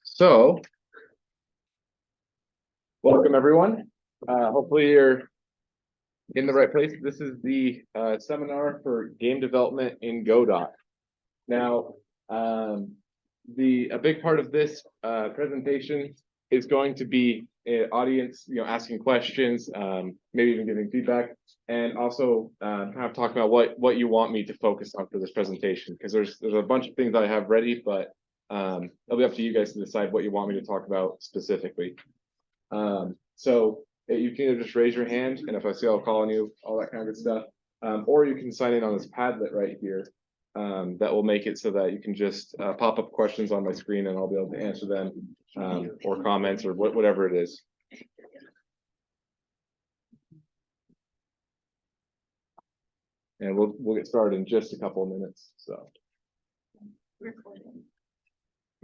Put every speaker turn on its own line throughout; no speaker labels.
So, welcome everyone. Hopefully you're in the right place. This is the seminar for game development in Godot. Now, a big part of this presentation is going to be audience, asking questions, maybe even giving feedback, and also kind of talking about what you want me to focus on for this presentation. Because there's a bunch of things that I have ready, but it'll be up to you guys to decide what you want me to talk about specifically. So you can either just raise your hand, and if I see, I'll call on you, all that kind of good stuff. Or you can sign in on this Padlet right here. That will make it so that you can just pop up questions on my screen, and I'll be able to answer them, or comments, or whatever it is. And we'll get started in just a couple of minutes. So.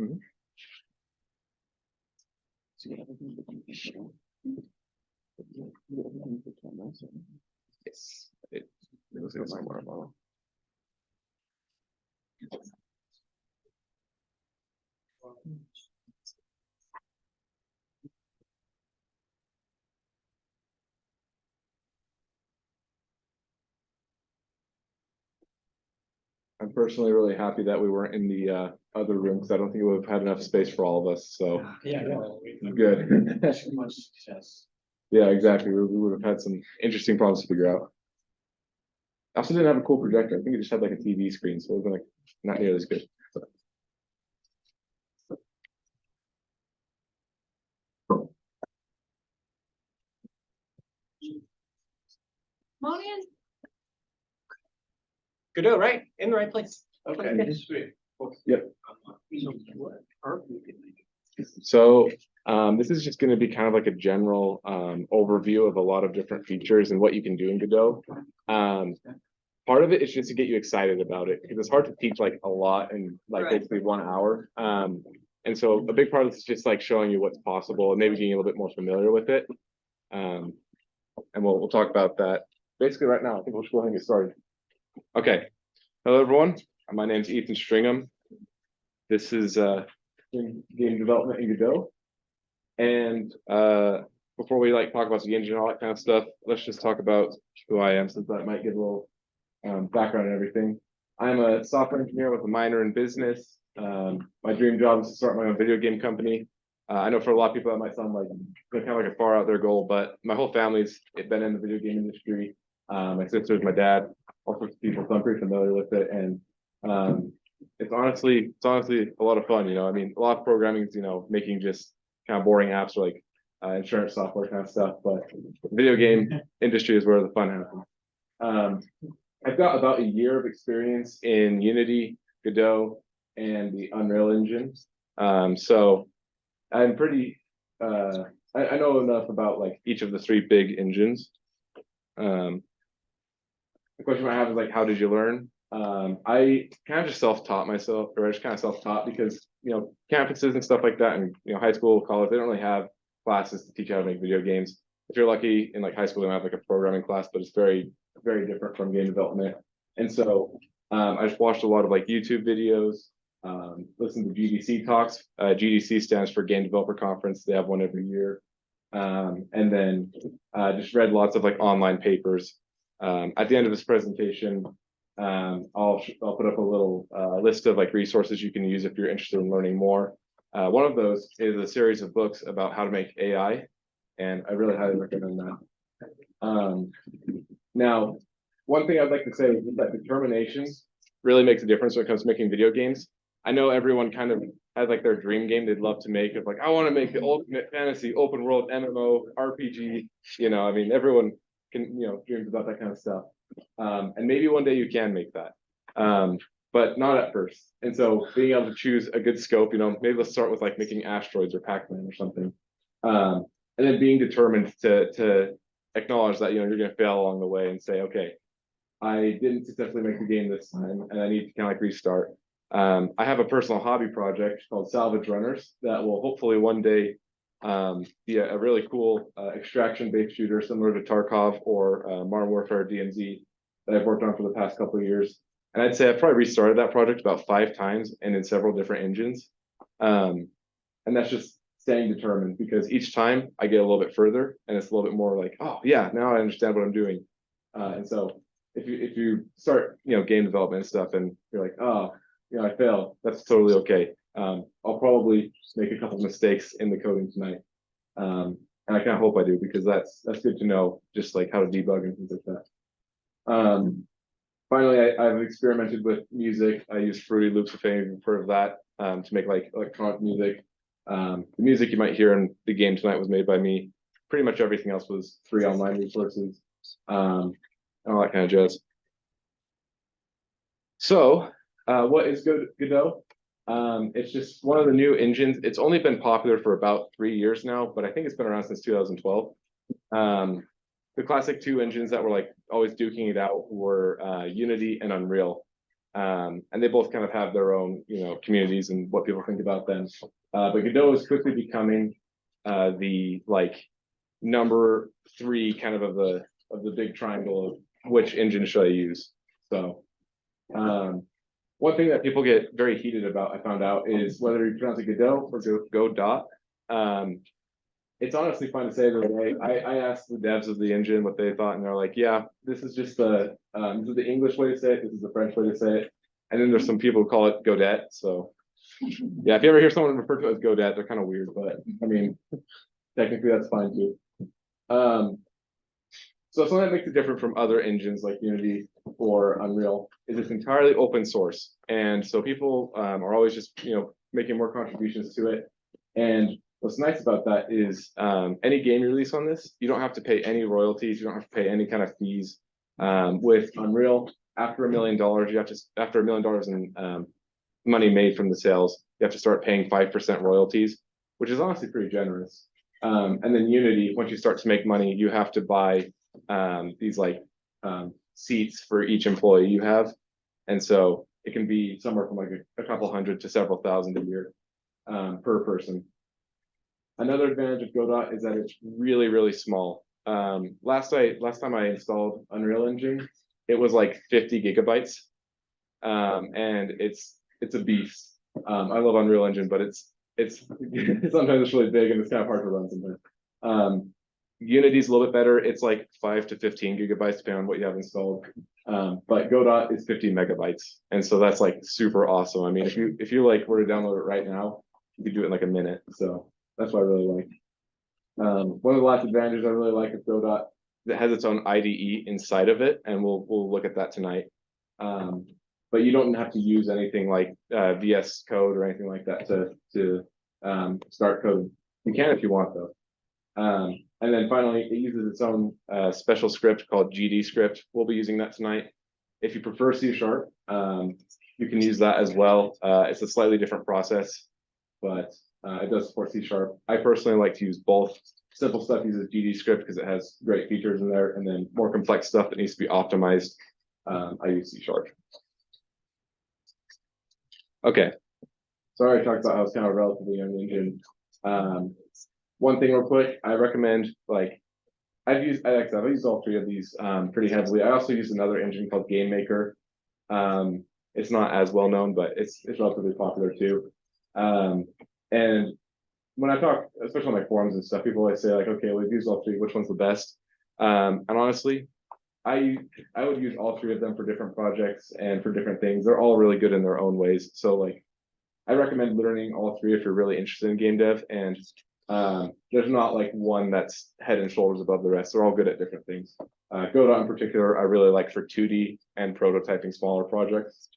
Mm-hmm. Yes. It looks like somewhere above. I'm personally really happy that we weren't in the other room, because I don't think we would have had enough space for all of us. So
yeah,
good.
Too much success.
Yeah, exactly. We would have had some interesting problems to figure out. I also didn't have a cool projector. I think it just had like a TV screen, so it was like not nearly as good.
Come on in. Godot, right? In the right place. Okay. Sweet.
Yep. So this is just going to be kind of like a general overview of a lot of different features and what you can do in Godot. Part of it is just to get you excited about it, because it's hard to teach like a lot in like basically 1 hour. And so a big part of this is just like showing you what's possible and maybe getting a little bit more familiar with it. And we'll talk about that basically right now. I think we'll just go ahead and get started. Okay. Hello, everyone. My name is Ethan Stringham. This is game development in Godot. And before we talk about the engine and all that kind of stuff, let's just talk about who I am, since that might give a little background and everything. I'm a software engineer with a minor in business. My dream job is to start my own video game company. I know for a lot of people that might sound like kind of like a far out there goal, but my whole family's been in the video game industry. My sisters, my dad, all sorts of people, so I'm pretty familiar with it. And it's honestly a lot of fun. I mean, a lot of programming is making just kind of boring apps or like insurance software kind of stuff, but the video game industry is where the fun happens. I've got about a year of experience in Unity, Godot, and the Unreal Engine. So I'm pretty, I know enough about like each of the 3 big engines. The question I have is like, how did you learn? I kind of just self-taught myself, or I just kind of self-taught because, campuses and stuff like that, and, high school, college, they don't really have classes to teach you how to make video games. If you're lucky in like high school, they have like a programming class, but it's very, very different from game development. And so I just watched a lot of like YouTube videos, listened to GDC talks. GDC stands for Game Developer Conference. They have one every year. And then just read lots of like online papers. At the end of this presentation, I'll put up a little list of like resources you can use if you're interested in learning more. One of those is a series of books about how to make AI, and I really highly recommend that. Now, one thing I'd like to say is that determination really makes a difference when it comes to making video games. I know everyone kind of has like their dream game they'd love to make. Of like, I want to make the ultimate fantasy open world MMO RPG. I mean, everyone can dreams about that kind of stuff. And maybe one day you can make that, but not at first. And so being able to choose a good scope, maybe let's start with like making asteroids or Pac-Man or something, and then being determined to acknowledge that you're going to fail along the way and say, okay, I didn't successfully make the game this time, and I need to kind of like restart. I have a personal hobby project called Salvage Runners that will hopefully one day be a really cool extraction-based shooter similar to Tarkov or Modern Warfare DMZ that I've worked on for the past couple of years. And I'd say I've probably restarted that project about 5 times and in several different engines. And that's just staying determined, because each time I get a little bit further and it's a little bit more like, oh yeah, now I understand what I'm doing. And so if you start, game development and stuff, and you're like, oh, I failed, that's totally okay. I'll probably make a couple mistakes in the coding tonight. And I kind of hope I do, because that's good to know, just like how to debug and things like that. Finally, I've experimented with music. I use Fruity Loops, if any of you have heard of that, to make like electronic music. The music you might hear in the game tonight was made by me. Pretty much everything else was free online resources, and all that kind of jazz. So, what is Godot? It's just one of the new engines. It's only been popular for about 3 years now, but I think it's been around since 2012. The classic two engines that were like always duking it out were Unity and Unreal. And they both kind of have their own, communities and what people think about them. But Godot is quickly becoming the like number 3 kind of the big triangle of which engine should I use. So one thing that people get very heated about, I found out, is whether you pronounce it Godot or Godot. It's honestly fun to say either way. I asked the devs of the engine what they thought, and they're like, yeah, this is just this is the English way to say it, this is the French way to say it. And then there's some people who call it Godot. So yeah, if you ever hear someone refer to it as Godot, they're kind of weird, but I mean, technically that's fine too. So something that makes it different from other engines like Unity or Unreal is it's entirely open source. And so people are always just, making more contributions to it. And what's nice about that is any game you release on this, you don't have to pay any royalties. You don't have to pay any kind of fees. With Unreal, after $1 million, after $1 million in money made from the sales, you have to start paying 5% royalties, which is honestly pretty generous. And then Unity, once you start to make money, you have to buy these like seats for each employee you have. And so it can be somewhere from like a couple hundred to several thousand a year per person. Another advantage of Godot is that it's really, really small. Last time I installed Unreal Engine, it was like 50 gigabytes. And it's a beast. I love Unreal Engine, but it's sometimes it's really big and it's kind of hard to run sometimes. Unity's a little bit better. It's like 5 to 15 gigabytes depending on what you have installed. But Godot is 50 megabytes, and so that's like super awesome. I mean, if you like were to download it right now, you could do it in like a minute. So that's what I really like. One of the last advantages I really like of Godot, it has its own IDE inside of it, and we'll look at that tonight. But you don't have to use anything like VS Code or anything like that to start coding. You can if you want though. And then finally, it uses its own special script called GD script. We'll be using that tonight. If you prefer C#, you can use that as well. It's a slightly different process, but it does support C#. I personally like to use both. Simple stuff uses GD script because it has great features in there, and then more complex stuff that needs to be optimized, I use C#. Okay, sorry I talked about how it's kind of relatively young engine. One thing real quick, I recommend, like, I've used all 3 of these pretty heavily. I also use another engine called Game Maker. It's not as well known, but it's relatively popular too. And when I talk, especially on my forums and stuff, people always say like, okay, we've used all 3, which one's the best? And honestly, I would use all 3 of them for different projects and for different things. They're all really good in their own ways. So like, I recommend learning all 3 if you're really interested in game dev. And there's not like one that's head and shoulders above the rest. They're all good at different things. Godot in particular, I really like for 2D and prototyping smaller projects.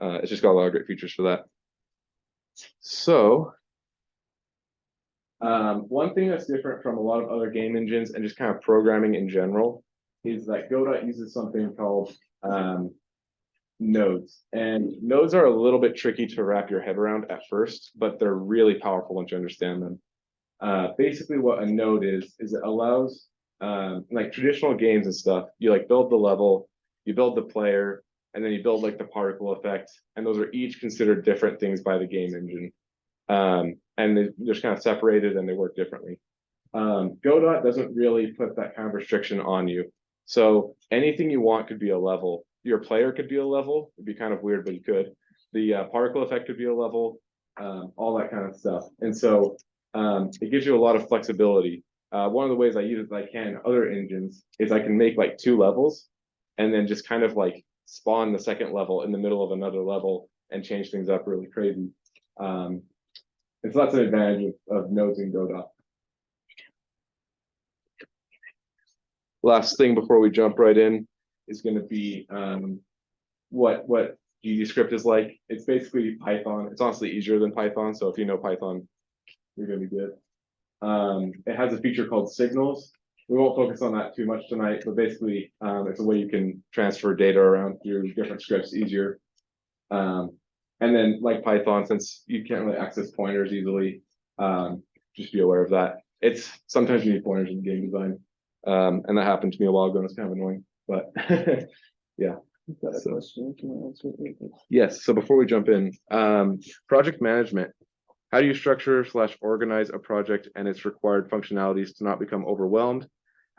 It's just got a lot of great features for that. So one thing that's different from a lot of other game engines and just kind of programming in general is that Godot uses something called nodes. And nodes are a little bit tricky to wrap your head around at first, but they're really powerful once you understand them. Basically what a node is it allows like traditional games and stuff, you like build the level, you build the player, and then you build like the particle effect, and those are each considered different things by the game engine. And they're just kind of separated and they work differently. Godot doesn't really put that kind of restriction on you. So anything you want could be a level. Your player could be a level. It'd be kind of weird, but you could. The particle effect could be a level. all that kind of stuff. And so it gives you a lot of flexibility. One of the ways I use it that I can in other engines is I can make like 2 levels and then just kind of like spawn the second level in the middle of another level and change things up really crazy. And so that's an advantage of nodes in Godot. Last thing before we jump right in is going to be what GDScript is like. It's basically Python. It's honestly easier than Python. So if you know Python, you're going to be good. It has a feature called signals. We won't focus on that too much tonight, but basically it's a way you can transfer data around through different scripts easier. And then like Python, since you can't really access pointers easily, just be aware of that. It's sometimes you need pointers in game design. And that happened to me a while ago and it's kind of annoying, but yeah. So, yes, so before we jump in, project management. How do you structure / organize a project and its required functionalities to not become overwhelmed?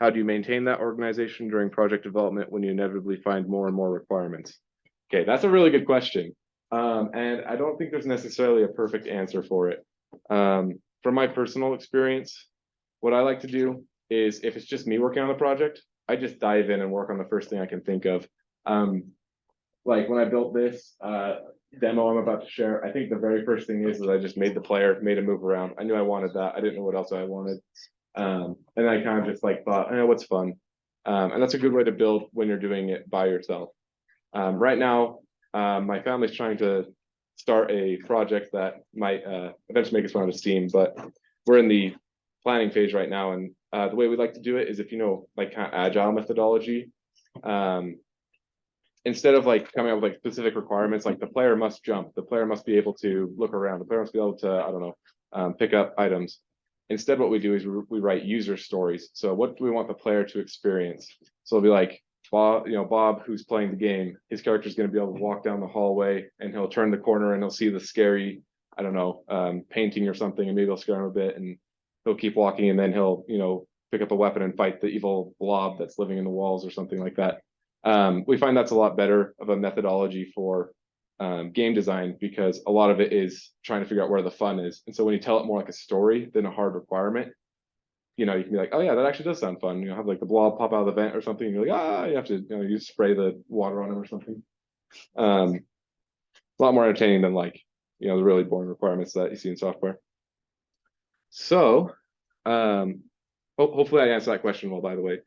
How do you maintain that organization during project development when you inevitably find more and more requirements? Okay, that's a really good question. And I don't think there's necessarily a perfect answer for it. From my personal experience, what I like to do is if it's just me working on the project, I just dive in and work on the first thing I can think of. Like when I built this demo I'm about to share, I think the very first thing is that I just made the player, made a move around. I knew I wanted that. I didn't know what else I wanted. And I kind of just like thought, what's fun? And that's a good way to build when you're doing it by yourself. Right now, my family's trying to start a project that might eventually make its way onto Steam, but we're in the planning phase right now. And the way we like to do it is if you know, like kind of agile methodology, instead of like coming up with like specific requirements, like the player must jump, the player must be able to look around, the player must be able to, I don't know, pick up items. Instead, what we do is we write user stories. So what do we want the player to experience? So it'll be like Bob, who's playing the game, his character is going to be able to walk down the hallway and he'll turn the corner and he'll see the scary, I don't know, painting or something, and maybe it'll scare him a bit and he'll keep walking and then he'll, pick up a weapon and fight the evil blob that's living in the walls or something like that. We find that's a lot better of a methodology for game design because a lot of it is trying to figure out where the fun is. And so when you tell it more like a story than a hard requirement, you can be like, oh yeah, that actually does sound fun. Have like the blob pop out of the vent or something. And you're like, you have to, you spray the water on him or something. A lot more entertaining than like, the really boring requirements that you see in software. So, hopefully I answered that question well, by the way.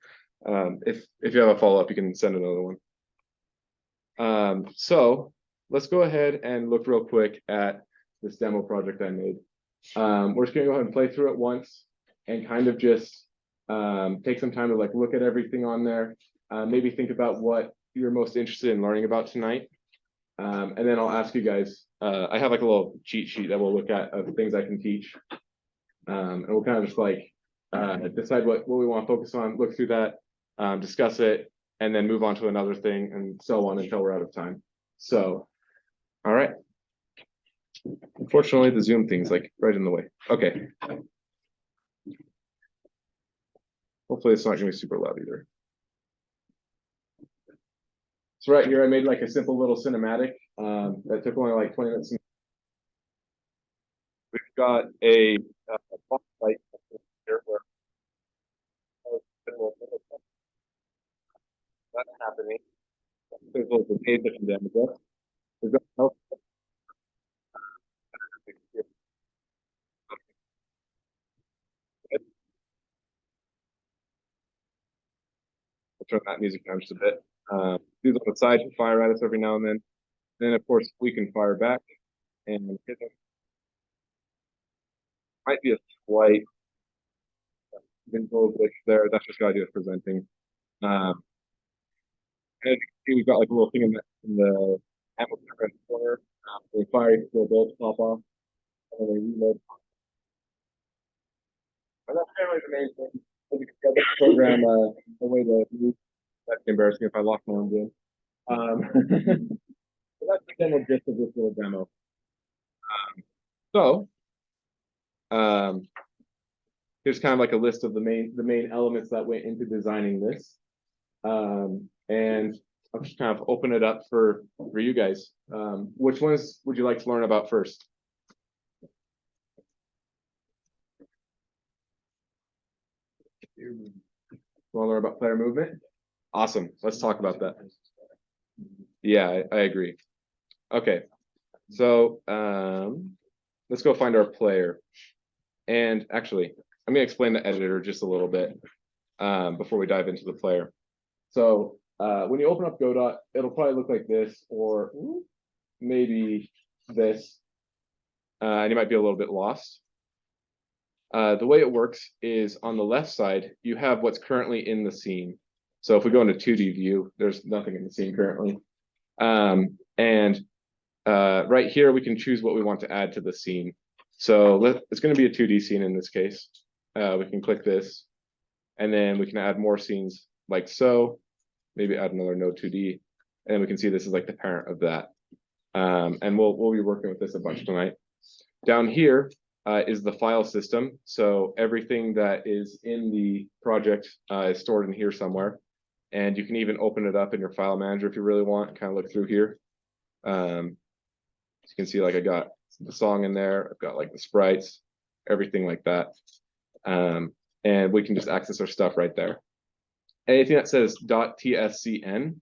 If you have a follow-up, you can send another one. So let's go ahead and look real quick at this demo project I made. We're just gonna go ahead and play through it once and kind of just take some time to like look at everything on there. Maybe think about what you're most interested in learning about tonight. And then I'll ask you guys, I have like a little cheat sheet that we'll look at of things I can teach. And we'll kind of just like decide what we want to focus on, look through that, discuss it, and then move on to another thing and so on until we're out of time. So, all right. Unfortunately, the Zoom thing's like right in the way. Okay. Hopefully it's not gonna be super loud either. So right here, I made like a simple little cinematic that took only like 20 minutes. We've got a boss fight here where that's happening. There's a little bit of damage there. We've got health. I'll turn that music down just a bit. These on the side can fire at us every now and then. Then of course we can fire back and hit them. Might be a slight visual glitch there. That's just the idea of presenting. And you can see we've got like a little thing in the ammo corner. We fire, the bolts pop off, and then we reload. And that's generally the main thing. So we can get this program a way to move. That's embarrassing if I lock my own game. So that's the general gist of this little demo. So here's kind of like a list of the main elements that went into designing this. And I'll just kind of open it up for you guys. Which ones would you like to learn about first? Want to learn about player movement? Awesome. Let's talk about that. Yeah, I agree. Okay, so let's go find our player. And actually, I'm gonna explain the editor just a little bit before we dive into the player. So when you open up Godot, it'll probably look like this, or maybe this, and you might be a little bit lost. The way it works is on the left side, you have what's currently in the scene. So if we go into 2D view, there's nothing in the scene currently. And right here, we can choose what we want to add to the scene. So it's going to be a 2D scene in this case. We can click this, and then we can add more scenes like so. Maybe add another node 2D, and then we can see this is like the parent of that. And we'll be working with this a bunch tonight. Down here is the file system. So everything that is in the project is stored in here somewhere. And you can even open it up in your file manager if you really want, kind of look through here. As you can see, like I got the song in there, I've got like the sprites, everything like that. And we can just access our stuff right there. Anything that says .tscn,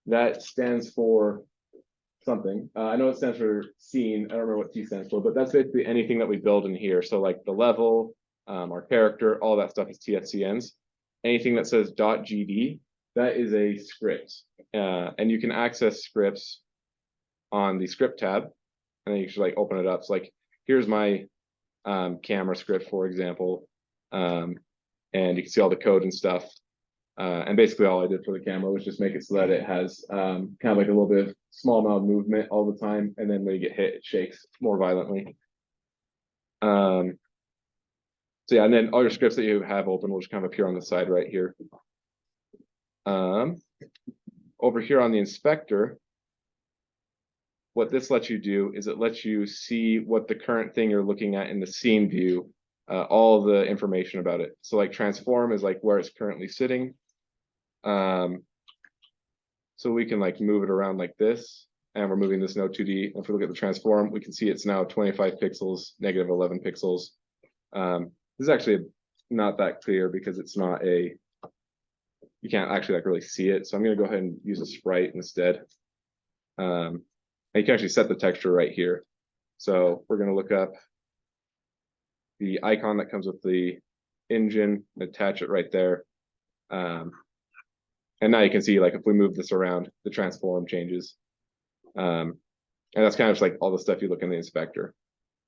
that stands for something. I know it stands for scene. I don't remember what T stands for, but that's basically anything that we build in here. So like the level, our character, all that stuff is TSCNs. Anything that says .gd, that is a script. And you can access scripts on the script tab, and then you should like open it up. So like, here's my camera script, for example. And you can see all the code and stuff. And basically all I did for the camera was just make it so that it has kind of like a little bit of small amount of movement all the time. And then when you get hit, it shakes more violently. So yeah, and then all your scripts that you have open will just kind of appear on the side right here. Over here on the inspector, what this lets you do is it lets you see what the current thing you're looking at in the scene view, all the information about it. So like transform is like where it's currently sitting. So we can like move it around like this, and we're moving this node 2D. If we look at the transform, we can see it's now 25 pixels, negative 11 pixels. This is actually not that clear because it's not you can't actually like really see it. So I'm gonna go ahead and use a sprite instead. And you can actually set the texture right here. So we're gonna look up the icon that comes with the engine, attach it right there. And now you can see like if we move this around, the transform changes. And that's kind of just like all the stuff you look in the inspector.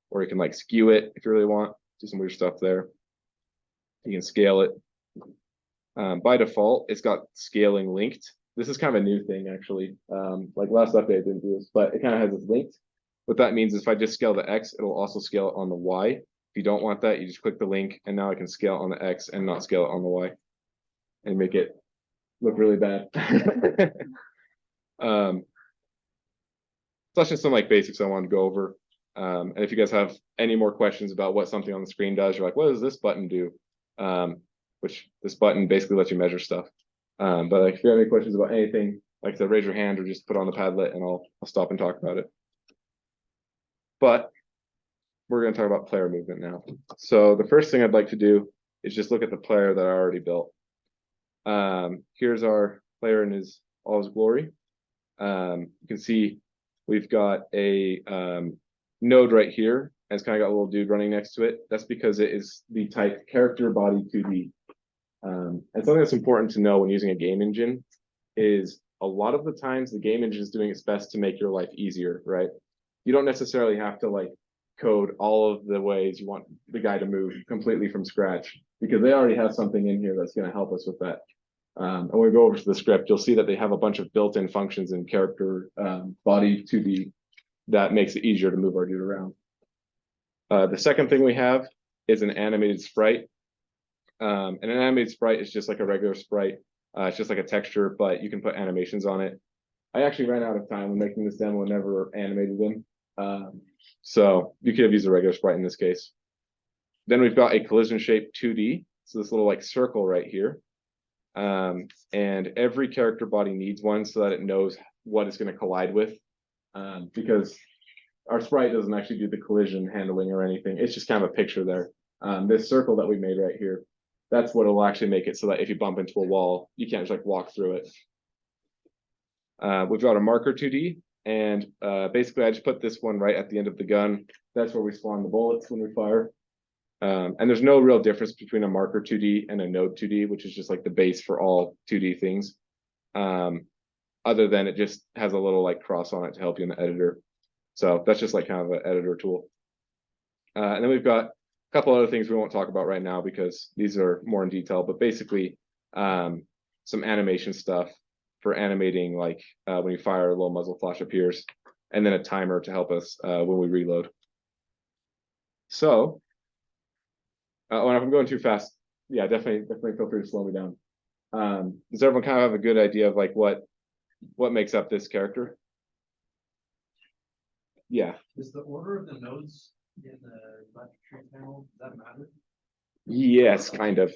Or you can like skew it if you really want, do some weird stuff there. You can scale it. By default, it's got scaling linked. This is kind of a new thing actually. Like last update I didn't do this, but it kind of has this linked. What that means is if I just scale the X, it'll also scale it on the Y. If you don't want that, you just click the link, and now I can scale on the X and not scale it on the Y, and make it look really bad. So that's just some like basics I wanted to go over. And if you guys have any more questions about what something on the screen does, you're like, what does this button do? Which this button basically lets you measure stuff. But like, if you have any questions about anything, like I said, raise your hand or just put on the Padlet and I'll stop and talk about it. But we're going to talk about player movement now. So the first thing I'd like to do is just look at the player that I already built. Here's our player in all his glory. You can see we've got a node right here, and it's kind of got a little dude running next to it. That's because it is the type character body 2D. And something that's important to know when using a game engine is a lot of the times the game engine is doing its best to make your life easier, right? You don't necessarily have to like code all of the ways you want the guy to move completely from scratch, because they already have something in here that's going to help us with that. And when we go over to the script, you'll see that they have a bunch of built-in functions in character body 2D that makes it easier to move our dude around. The second thing we have is an animated sprite. And an animated sprite is just like a regular sprite. It's just like a texture, but you can put animations on it. I actually ran out of time when making this demo and never animated them. So you could have used a regular sprite in this case. Then we've got a collision shape 2D. So this little like circle right here. And every character body needs one so that it knows what it's going to collide with. Because our sprite doesn't actually do the collision handling or anything. It's just kind of a picture there. This circle that we made right here That's what will actually make it so that if you bump into a wall, you can't just like walk through it. We've got a marker 2D, and basically I just put this one right at the end of the gun. That's where we spawn the bullets when we fire. And there's no real difference between a marker 2D and a node 2D, which is just like the base for all 2D things. Other than it just has a little like cross on it to help you in the editor. So that's just like kind of an editor tool. And then we've got a couple other things we won't talk about right now because these are more in detail, but basically some animation stuff for animating, like when you fire, a little muzzle flash appears, and then a timer to help us when we reload. So when I'm going too fast, yeah, definitely feel free to slow me down. Does everyone kind of have a good idea of like what makes up this character? Yeah.
Is the order of the nodes in the electric tree panel, does that matter?
Yes, kind of.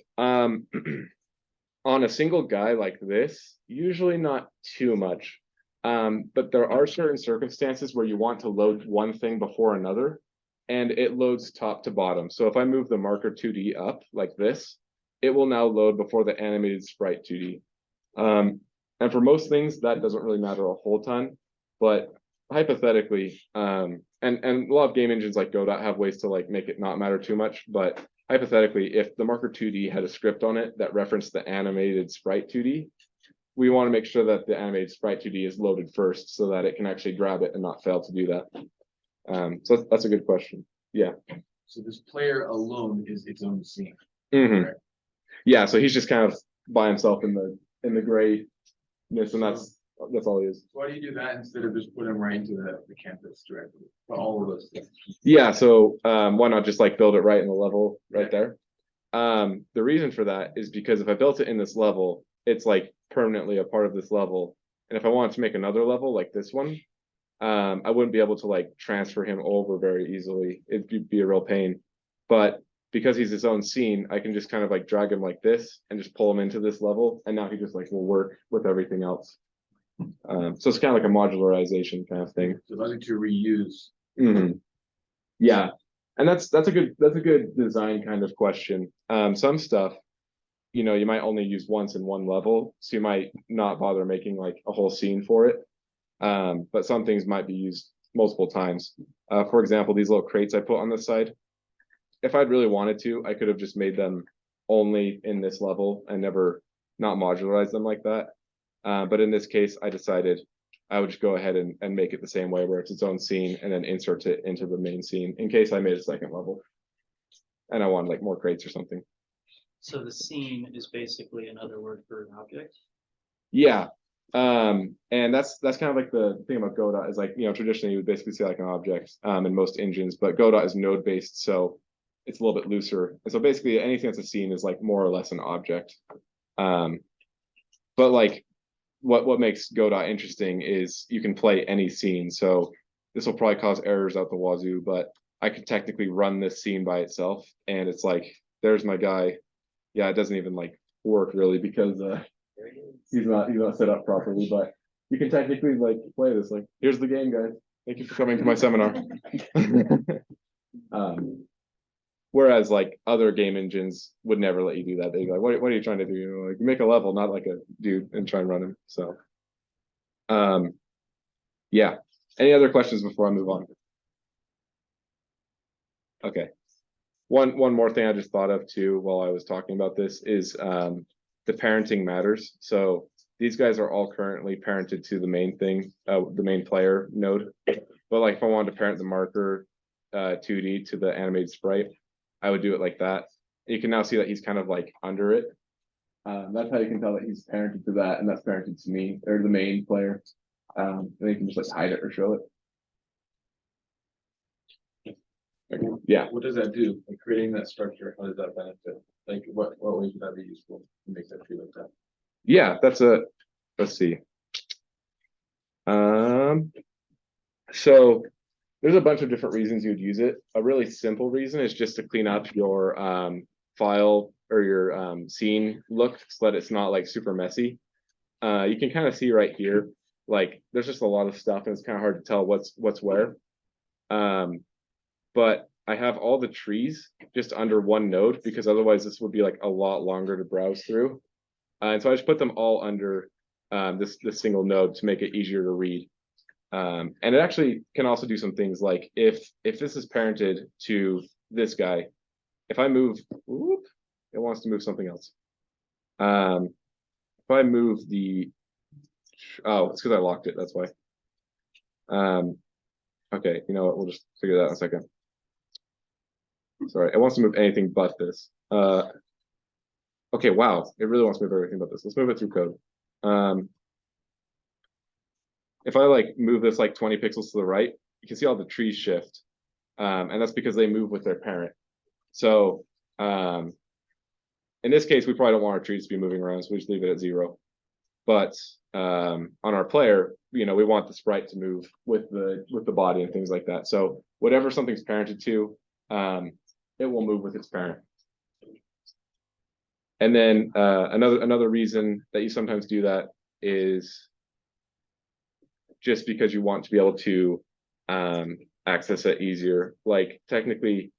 On a single guy like this, usually not too much. But there are certain circumstances where you want to load one thing before another, and it loads top to bottom. So if I move the marker 2D up like this, it will now load before the animated sprite 2D. And for most things, that doesn't really matter a whole ton, but hypothetically, and a lot of game engines like Godot have ways to like make it not matter too much, but hypothetically, if the marker 2D had a script on it that referenced the animated sprite 2D, we want to make sure that the animated sprite 2D is loaded first so that it can actually grab it and not fail to do that. So that's a good question. Yeah.
So this player alone is its own scene.
Mm-hmm.
Correct.
Yeah, so he's just kind of by himself in the grayness, and that's all he is.
Why do you do that instead of just put him right into the campus directly for all of those things?
Yeah, so why not just like build it right in the level right there? The reason for that is because if I built it in this level, it's like permanently a part of this level. And if I wanted to make another level like this one, I wouldn't be able to like transfer him over very easily. It'd be a real pain. But because he's his own scene, I can just kind of like drag him like this and just pull him into this level. And now he just like will work with everything else. So it's kind of like a modularization kind of thing.
So allows you to reuse.
Mm-hmm. Yeah. And that's a good design kind of question. Some stuff, you know, you might only use once in one level, so you might not bother making like a whole scene for it. But some things might be used multiple times. For example, these little crates I put on this side, if I'd really wanted to, I could have just made them only in this level and never not modularize them like that. But in this case, I decided I would just go ahead and make it the same way where it's its own scene and then insert it into the main scene in case I made a second level and I wanted like more crates or something.
So the scene is basically another word for an object?
Yeah. And that's kind of like the thing about Godot is like, you know, traditionally you would basically say like an object in most engines, but Godot is node based, so it's a little bit looser. And so basically anything that's a scene is like more or less an object. But like what makes Godot interesting is you can play any scene. So this will probably cause errors out the wazoo, but I could technically run this scene by itself and it's like, there's my guy. Yeah, it doesn't even like work really because he's not set up properly, but you can technically like play this like, here's the game, guys. Thank you for coming to my seminar. Whereas like other game engines would never let you do that. They'd be like, what are you trying to do? You know, like make a level, not like a dude, and try and run him. So yeah. Any other questions before I move on? Okay. One more thing I just thought of too while I was talking about this is the parenting matters. So these guys are all currently parented to the main thing, the main player node. But like if I wanted to parent the marker 2D to the animated sprite, I would do it like that. You can now see that he's kind of like under it. That's how you can tell that he's parented to that, and that's parented to me, or the main player. And you can just like hide it or show it. Okay. Yeah.
What does that do? Like creating that structure, how does that benefit? Like what ways would that be useful to make that feel like that?
Yeah, let's see. So there's a bunch of different reasons you'd use it. A really simple reason is just to clean up your file or your scene look so that it's not like super messy. You can kind of see right here, like there's just a lot of stuff and it's kind of hard to tell what's where. But I have all the trees just under one node because otherwise this would be like a lot longer to browse through. And so I just put them all under this single node to make it easier to read. And it actually can also do some things like if this is parented to this guy, if I move, whoop, it wants to move something else. If I move oh, it's because I locked it, that's why. Okay, you know what, we'll just figure that out in a second. Sorry, it wants to move anything but this. Okay, wow, it really wants to move everything but this. Let's move it through code. If I like move this like 20 pixels to the right, you can see all the trees shift. And that's because they move with their parent. So in this case, we probably don't want our trees to be moving around, so we just leave it at 0. But on our player, we want the sprite to move with the body and things like that. So whatever something's parented to, it will move with its parent. And then another reason that you sometimes do that is just because you want to be able to access it easier. Like technically,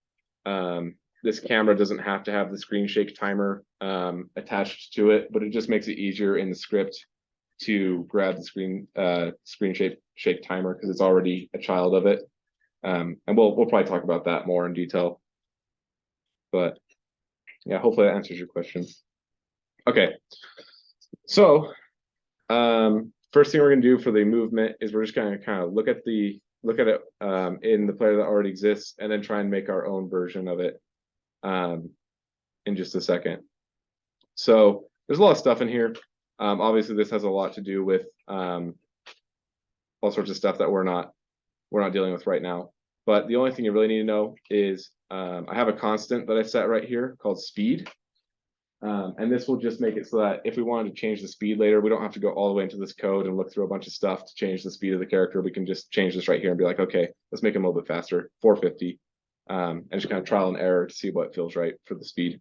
this camera doesn't have to have the screen shake timer attached to it, but it just makes it easier in the script to grab the screen shake timer because it's already a child of it. And we'll probably talk about that more in detail. But yeah, hopefully that answers your question. Okay, so first thing we're gonna do for the movement is we're just gonna kind of look at it in the player that already exists, and then try and make our own version of it in just a second. So there's a lot of stuff in here. Obviously, this has a lot to do with all sorts of stuff that we're not dealing with right now. But the only thing you really need to know is I have a constant that I set right here called speed. And this will just make it so that if we wanted to change the speed later, we don't have to go all the way into this code and look through a bunch of stuff to change the speed of the character. We can just change this right here and be like, okay, let's make him a little bit faster, 450, and just kind of trial and error to see what feels right for the speed.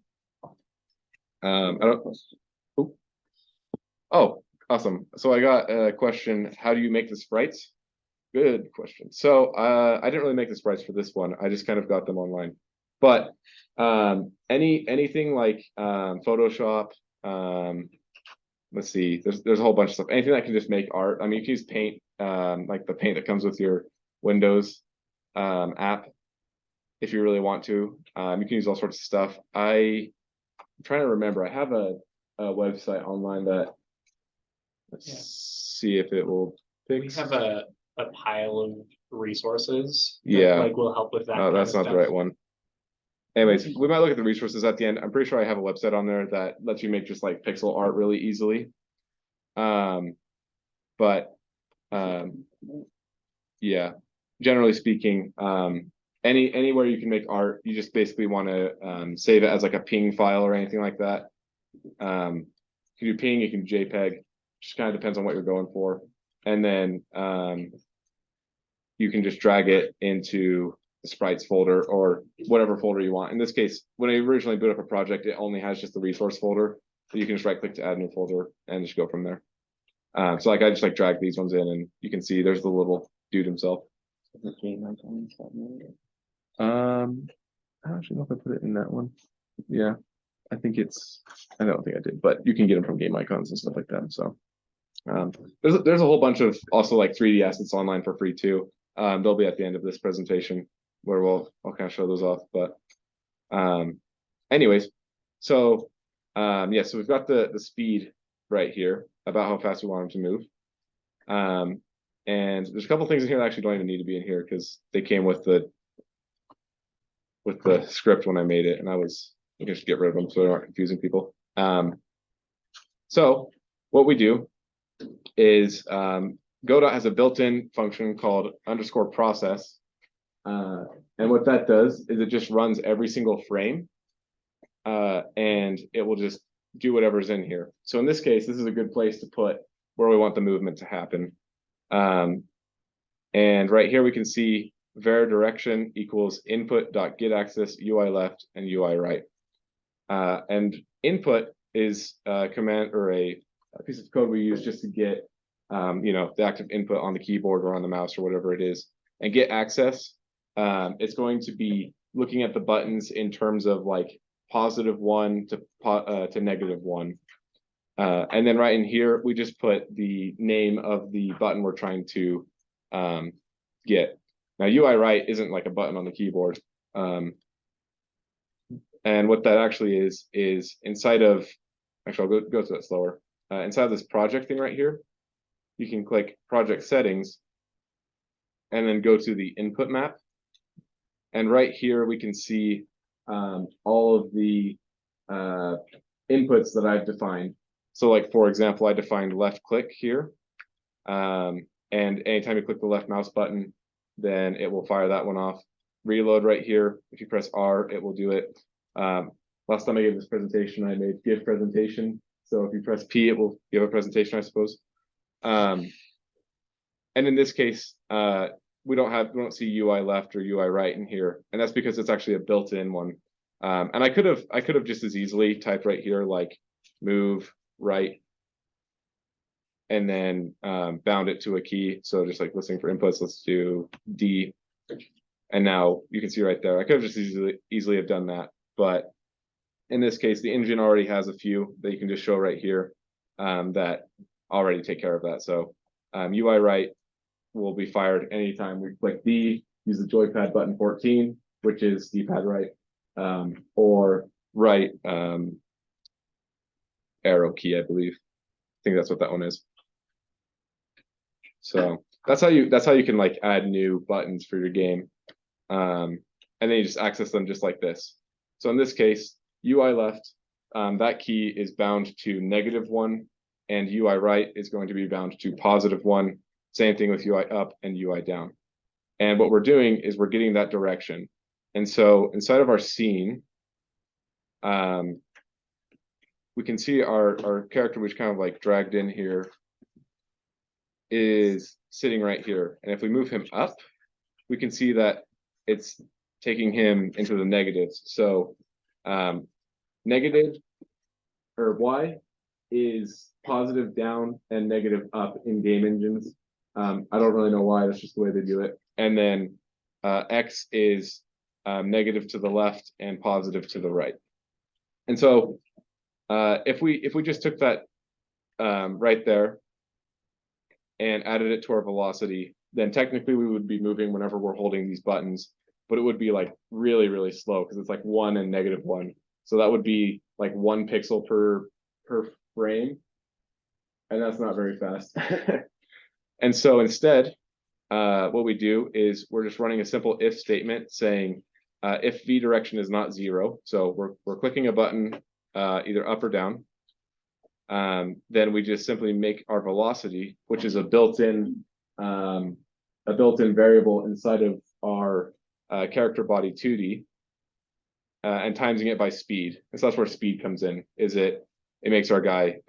Oh, awesome. So I got a question. How do you make the sprites? Good question. So I didn't really make the sprites for this one. I just kind of got them online. But anything like Photoshop, let's see, there's a whole bunch of stuff. Anything that can just make art. I mean, you can use paint, like the paint that comes with your Windows app, if you really want to. You can use all sorts of stuff. I'm trying to remember. I have a website online that let's see if it will fix.
We have a pile of resources.
Yeah.
Like will help with that.
Oh, that's not the right one. Anyways, we might look at the resources at the end. I'm pretty sure I have a website on there that lets you make just like pixel art really easily. Yeah, generally speaking, anywhere you can make art, you just basically want to save it as like a ping file or anything like that. You can do ping, you can do JPEG, just kind of depends on what you're going for. And then you can just drag it into the sprites folder or whatever folder you want. In this case, when I originally boot up a project, it only has just the resource folder. So you can just right click to add new folder and just go from there. So like I just like drag these ones in and you can see there's the little dude himself. I don't actually know if I put it in that one. Yeah, I don't think I did, but you can get them from game icons and stuff like that. So there's a whole bunch of also like 3D assets online for free too. They'll be at the end of this presentation where I'll kind of show those off. But anyways, so yeah, so we've got the speed right here about how fast we want them to move. And there's a couple things in here that actually don't even need to be in here because they came with the script when I made it, and I can just get rid of them so they aren't confusing people. So what we do is Godot has a built-in function called _process. And what that does is it just runs every single frame and it will just do whatever's in here. So in this case, this is a good place to put where we want the movement to happen. And right here we can see var direction equals input.getAxis UI left and UI right. And input is a command or a piece of code we use just to get the active input on the keyboard or on the mouse or whatever it is. And get access, it's going to be looking at the buttons in terms of like +1 to -1. And then right in here, we just put the name of the button we're trying to get. Now UI right isn't like a button on the keyboard. And what that actually is inside of, actually I'll go to that slower. Inside of this project thing right here, you can click project settings and then go to the input map. And right here, we can see all of the inputs that I've defined. So like, for example, I defined left click here. And anytime you click the left mouse button, then it will fire that one off. Reload right here. If you press R, it will do it. Last time I gave this presentation, I made give presentation. So if you press P, it will give a presentation, I suppose. And in this case, we don't see UI left or UI right in here, and that's because it's actually a built-in one. And I could have just as easily typed right here like move right, and then bound it to a key. So just like listening for inputs, let's do D, and now you can see right there. I could have just easily have done that, but in this case, the engine already has a few that you can just show right here that already take care of that. So UI right will be fired anytime we click D, use the joypad button 14, which is D-pad right, or right arrow key, I believe. I think that's what that one is. So that's how you can like add new buttons for your game. And then you just access them just like this. So in this case, UI left, that key is bound to -1, and UI right is going to be bound to +1. Same thing with UI up and UI down. And what we're doing is we're getting that direction. And so inside of our scene, we can see our character, which kind of like dragged in here, is sitting right here. And if we move him up, we can see that it's taking him into the negatives. So negative or Y is positive down and negative up in game engines. I don't really know why, that's just the way they do it. And then X is negative to the left and positive to the right. And so if we just took that right there and added it to our velocity, then technically we would be moving whenever we're holding these buttons, but it would be like really, really slow because it's like 1 and -1. So that would be like 1 pixel per frame. And that's not very fast. And so instead, what we do is we're just running a simple if statement saying if v direction is not 0. So we're clicking a button either up or down. Then we just simply make our velocity, which is a built-in variable inside of our character body 2D, and timesing it by speed. And so that's where speed comes in. It makes our guy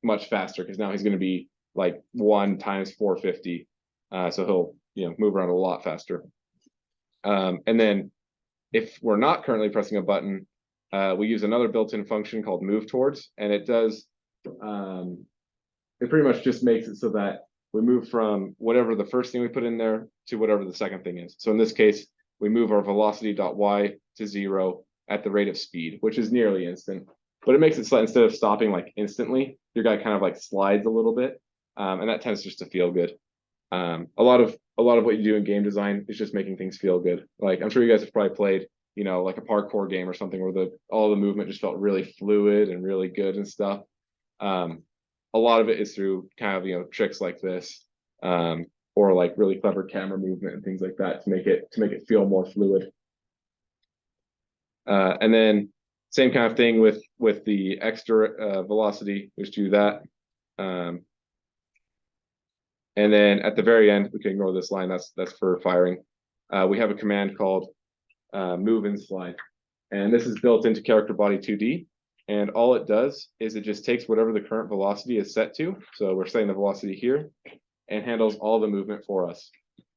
much faster because now he's going to be like 1 × 450. So he'll move around a lot faster. And then if we're not currently pressing a button, we use another built-in function called move towards, and it does it pretty much just makes it so that we move from whatever the first thing we put in there to whatever the second thing is. So in this case, we move our velocity.y to 0 at the rate of speed, which is nearly instant. But it makes it so instead of stopping like instantly, your guy kind of like slides a little bit, and that tends just to feel good. A lot of what you do in game design is just making things feel good. Like I'm sure you guys have probably played, like a parkour game or something where all the movement just felt really fluid and really good and stuff. A lot of it is through kind of tricks like this, or like really clever camera movement and things like that to make it feel more fluid. And then same kind of thing with the extra velocity. Just do that. And then at the very end, we can ignore this line. That's for firing. We have a command called move and slide, and this is built into character body 2D. And all it does is it just takes whatever the current velocity is set to. So we're setting the velocity here, and handles all the movement for us.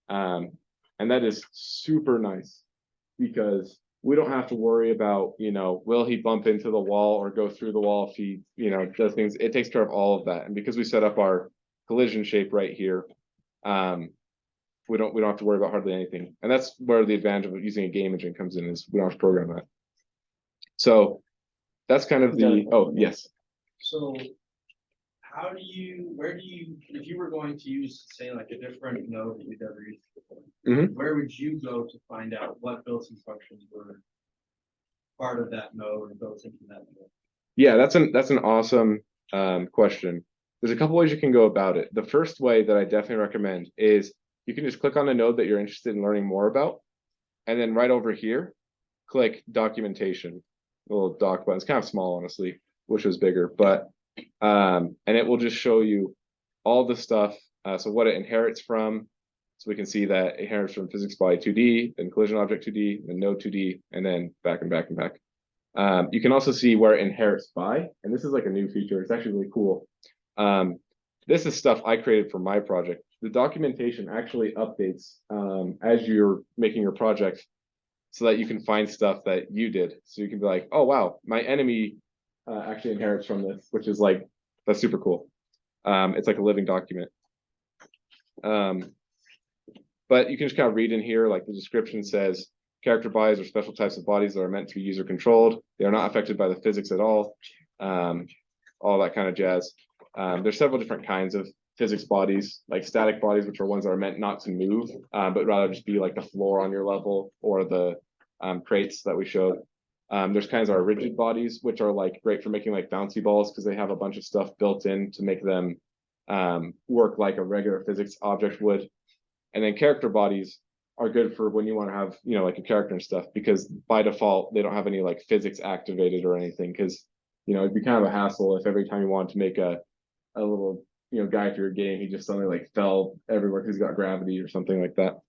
And that is super nice because we don't have to worry about, will he bump into the wall or go through the wall if he, does things. It takes care of all of that. And because we set up our collision shape right here, we don't have to worry about hardly anything. And that's where the advantage of using a game engine comes in, is we don't have to program that. So that's kind of the, oh, yes.
So where do you, if you were going to use, say, like a different node that you've ever used before, where would you go to find out what built-in functions were part of that node and built into that node?
Yeah, that's an awesome question. There's a couple ways you can go about it. The first way that I definitely recommend is you can just click on the node that you're interested in learning more about, and then right over here, click documentation. A little doc button. It's kind of small, honestly. Wish it was bigger, but and it will just show you all the stuff. So what it inherits from. So we can see that it inherits from physics body 2D, then collision object 2D, then node 2D, and then back and back and back. You can also see where it inherits by, and this is like a new feature. It's actually really cool. This is stuff I created for my project. The documentation actually updates as you're making your project, so that you can find stuff that you did. So you can be like, oh wow, my enemy actually inherits from this, which is like, that's super cool. It's like a living document. But you can just kind of read in here, like the description says, character bodies are special types of bodies that are meant to be user controlled. They are not affected by the physics at all. All that kind of jazz. There's several different kinds of physics bodies, like static bodies, which are ones that are meant not to move, but rather just be like the floor on your level, or the crates that we showed. There's kinds of our rigid bodies, which are like great for making like bouncy balls, because they have a bunch of stuff built in to make them work like a regular physics object would. And then character bodies are good for when you want to have, you know, like a character and stuff, because by default they don't have any like physics activated or anything, because, you know, it'd be kind of a hassle if every time you wanted to make a little, you know, guy for your game, he just suddenly like fell everywhere because he's got gravity or something like that.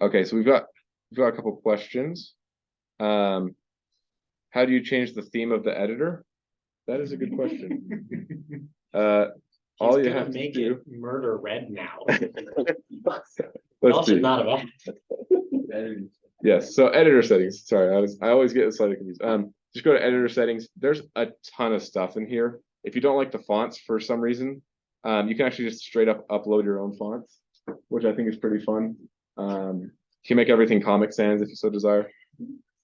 Okay, so we've got a couple questions. How do you change the theme of the editor? That is a good question. All you have to
make
do.
it murder red now.
Let's
Also
see.
not a bad.
Yes, so editor settings. Sorry, I always get slightly confused. Just go to editor settings. There's a ton of stuff in here. If you don't like the fonts for some reason, you can actually just straight up upload your own fonts, which I think is pretty fun. You can make everything Comic Sans if you so desire.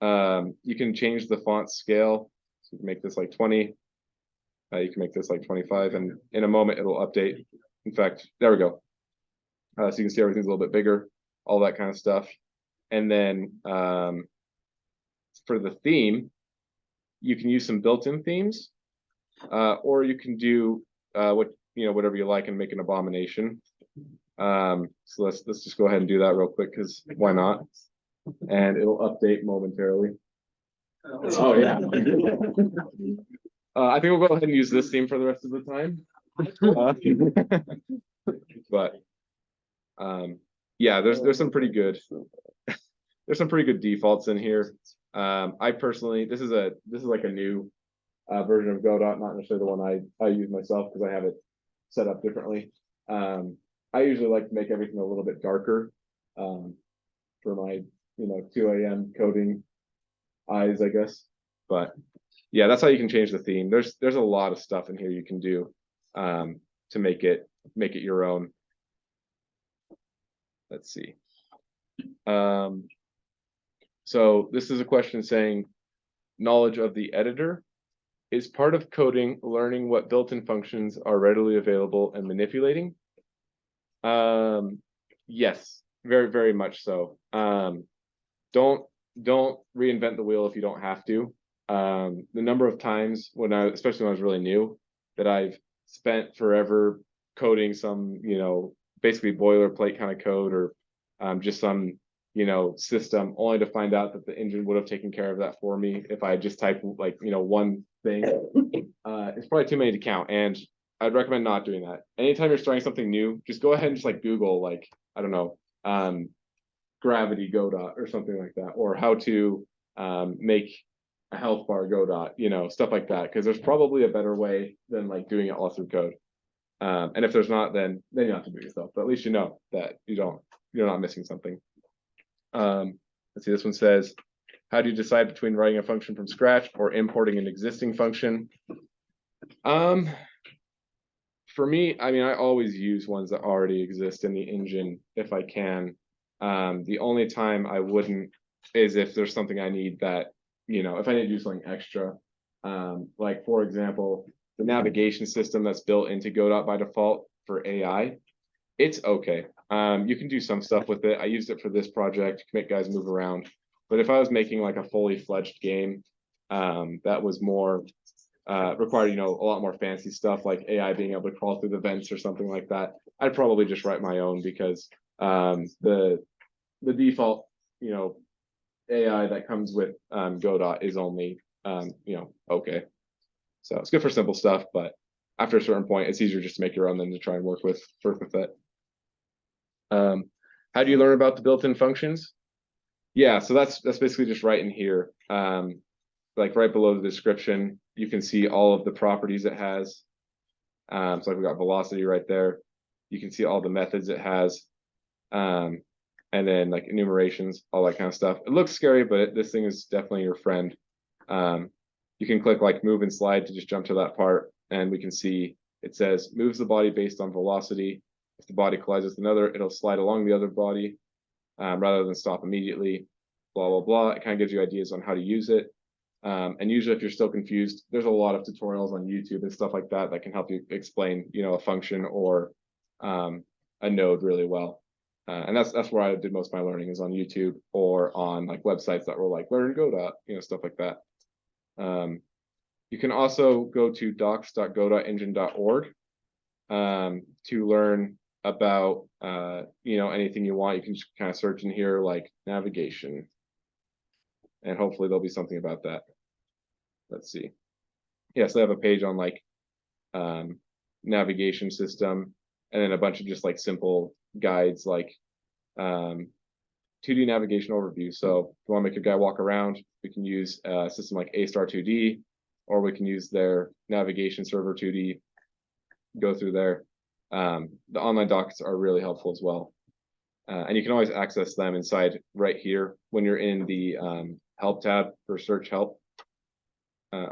You can change the font scale. So you can make this like 20. You can make this like 25, and in a moment it'll update. In fact, there we go. So you can see everything's a little bit bigger, all that kind of stuff. And then for the theme, you can use some built-in themes, or you can do whatever you like and make an abomination. So let's just go ahead and do that real quick, because why not? And it'll update momentarily. Oh yeah. I think we'll go ahead and use this theme for the rest of the time. But yeah, there's some pretty good defaults in here. I personally, this is like a new version of Godot, not necessarily the one I use myself, because I have it set up differently. I usually like to make everything a little bit darker for my 2 a.m. coding eyes, I guess. But yeah, that's how you can change the theme. There's a lot of stuff in here you can do to make it your own. Let's see. So this is a question saying, knowledge of the editor. Is part of coding learning what built-in functions are readily available and manipulating? Yes, very, very much so. Don't reinvent the wheel if you don't have to. The number of times especially when I was really new, that I've spent forever coding some, basically boilerplate kind of code, or just some, system, only to find out that the engine would have taken care of that for me if I just typed like, one thing. It's probably too many to count, and I'd recommend not doing that. Anytime you're starting something new, just go ahead and just like Google, like, I don't know, gravity Godot or something like that, or how to make a health bar Godot, stuff like that, because there's probably a better way than like doing it all through code. And if there's not, then you have to do it yourself, but at least you know that you're not missing something. Let's see, this one says, how do you decide between writing a function from scratch or importing an existing function? for me, I mean, I always use ones that already exist in the engine if I can. The only time I wouldn't is if there's something I need that, if I need to do something extra. Like for example, the navigation system that's built into Godot by default for AI, it's okay. You can do some stuff with it. I used it for this project to make guys move around. But if I was making like a fully fledged game, that was more required, a lot more fancy stuff like AI being able to crawl through the vents or something like that, I'd probably just write my own because the default, AI that comes with Godot is only, okay. So it's good for simple stuff, but after a certain point, it's easier just to make your own than to try and work with it. How do you learn about the built-in functions? Yeah, so that's basically just right in here. Like right below the description, you can see all of the properties it has. So like we got velocity right there. You can see all the methods it has. And then like enumerations, all that kind of stuff. It looks scary, but this thing is definitely your friend. You can click like move and slide to just jump to that part, and we can see it says moves the body based on velocity. If the body collides with another, it'll slide along the other body rather than stop immediately. Blah blah blah. It kind of gives you ideas on how to use it. And usually, if you're still confused, there's a lot of tutorials on YouTube and stuff like that that can help you explain, a function or a node really well. And that's where I did most of my learning is on YouTube or on like websites that were like learn Godot, stuff like that. You can also go to docs.godotengine.org to learn about anything you want. You can just kind of search in here like navigation, and hopefully there'll be something about that. Let's see. Yes, they have a page on like navigation system, and then a bunch of just like simple guides like 2D navigation overview. So if you want to make a guy walk around, we can use a system like A-Star 2D, or we can use their navigation server 2D, go through there. The online docs are really helpful as well. And you can always access them inside right here when you're in the help tab for search help. When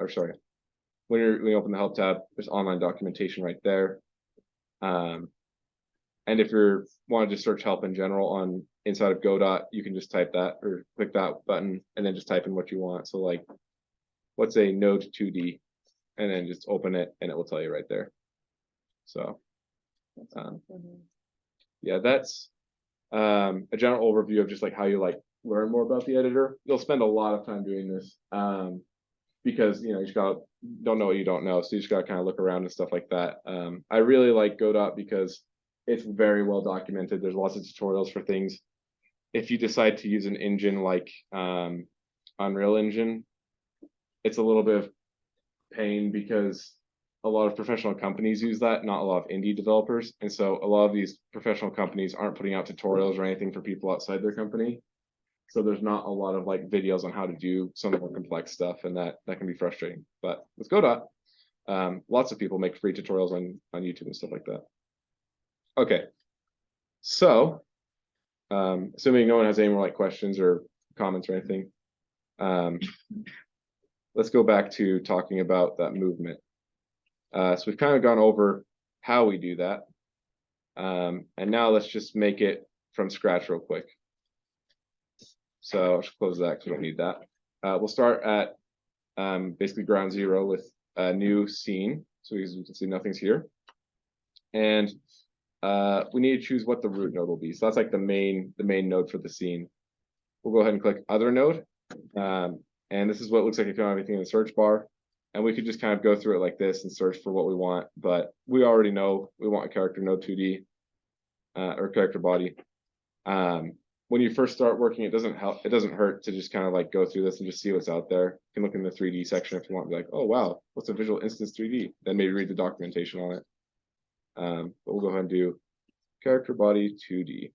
you open the help tab, there's online documentation right there. And if you want to just search help in general on inside of Godot, you can just type that or click that button and then just type in what you want. So like, let's say node 2D, and then just open it and it will tell you right there. So yeah, that's a general overview of just like how you like learn more about the editor. You'll spend a lot of time doing this because you just don't know what you don't know, so you just gotta kind of look around and stuff like that. I really like Godot because it's very well documented. There's lots of tutorials for things. If you decide to use an engine like Unreal Engine, it's a little bit of pain because a lot of professional companies use that, not a lot of indie developers. And so a lot of these professional companies aren't putting out tutorials or anything for people outside their company. So there's not a lot of like videos on how to do some of the more complex stuff, and that can be frustrating. But with Godot, lots of people make free tutorials on YouTube and stuff like that. Okay, so assuming no one has any more like questions or comments or anything, let's go back to talking about that movement. So we've kind of gone over how we do that, and now let's just make it from scratch real quick. So I'll just close that because we don't need that. We'll start at basically ground zero with a new scene. So as you can see, nothing's here, and we need to choose what the root node will be. So that's like the main node for the scene. We'll go ahead and click other node. And this is what it looks like if you don't have anything in the search bar. And we could just kind of go through it like this and search for what we want. But we already know we want a character node 2D or character body. When you first start working, it doesn't hurt to just kind of like go through this and just see what's out there. You can look in the 3D section if you want to be like, oh wow, what's a visual instance 3D? Then maybe read the documentation on it. But we'll go ahead and do character body 2D.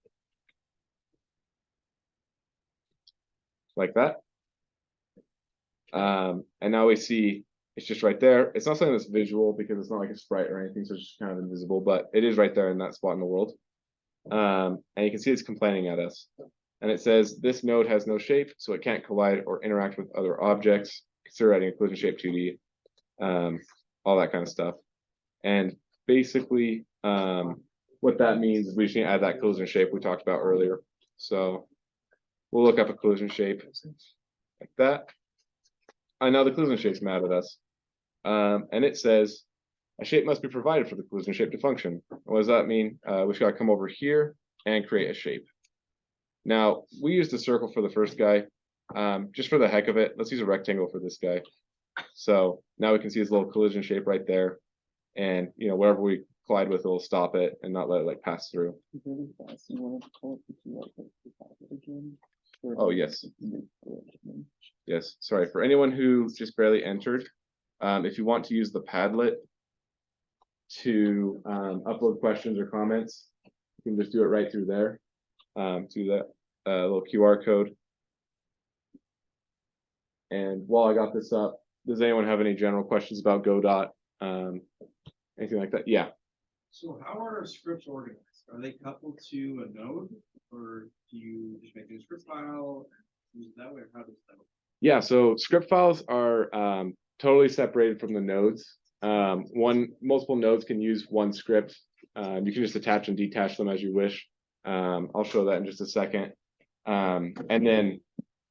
Like that. And now we see it's just right there. It's not something that's visual because it's not like a sprite or anything, so it's just kind of invisible, but it is right there in that spot in the world. And you can see it's complaining at us. And it says this node has no shape, so it can't collide or interact with other objects. Consider adding a collision shape 2D, all that kind of stuff. And basically, what that means is we just need to add that collision shape we talked about earlier. So we'll look up a collision shape like that. I know the collision shape's mad at us. And it says a shape must be provided for the collision shape to function. What does that mean? We just gotta come over here and create a shape. Now, we used a circle for the first guy. Just for the heck of it, let's use a rectangle for this guy. So now we can see his little collision shape right there. And wherever we collide with, it'll stop it and not let it like pass through. Oh, yes. Yes, sorry, for anyone who just barely entered, if you want to use the Padlet to upload questions or comments, you can just do it right through there, through that little QR code. And while I got this up, does anyone have any general questions about Godot? Anything like that? Yeah.
So how are our scripts organized? Are they coupled to a node, or do you just make a script file and use it that way, or how does that work?
Yeah, so script files are totally separated from the nodes. Multiple nodes can use one script. You can just attach and detach them as you wish. I'll show that in just a second. And then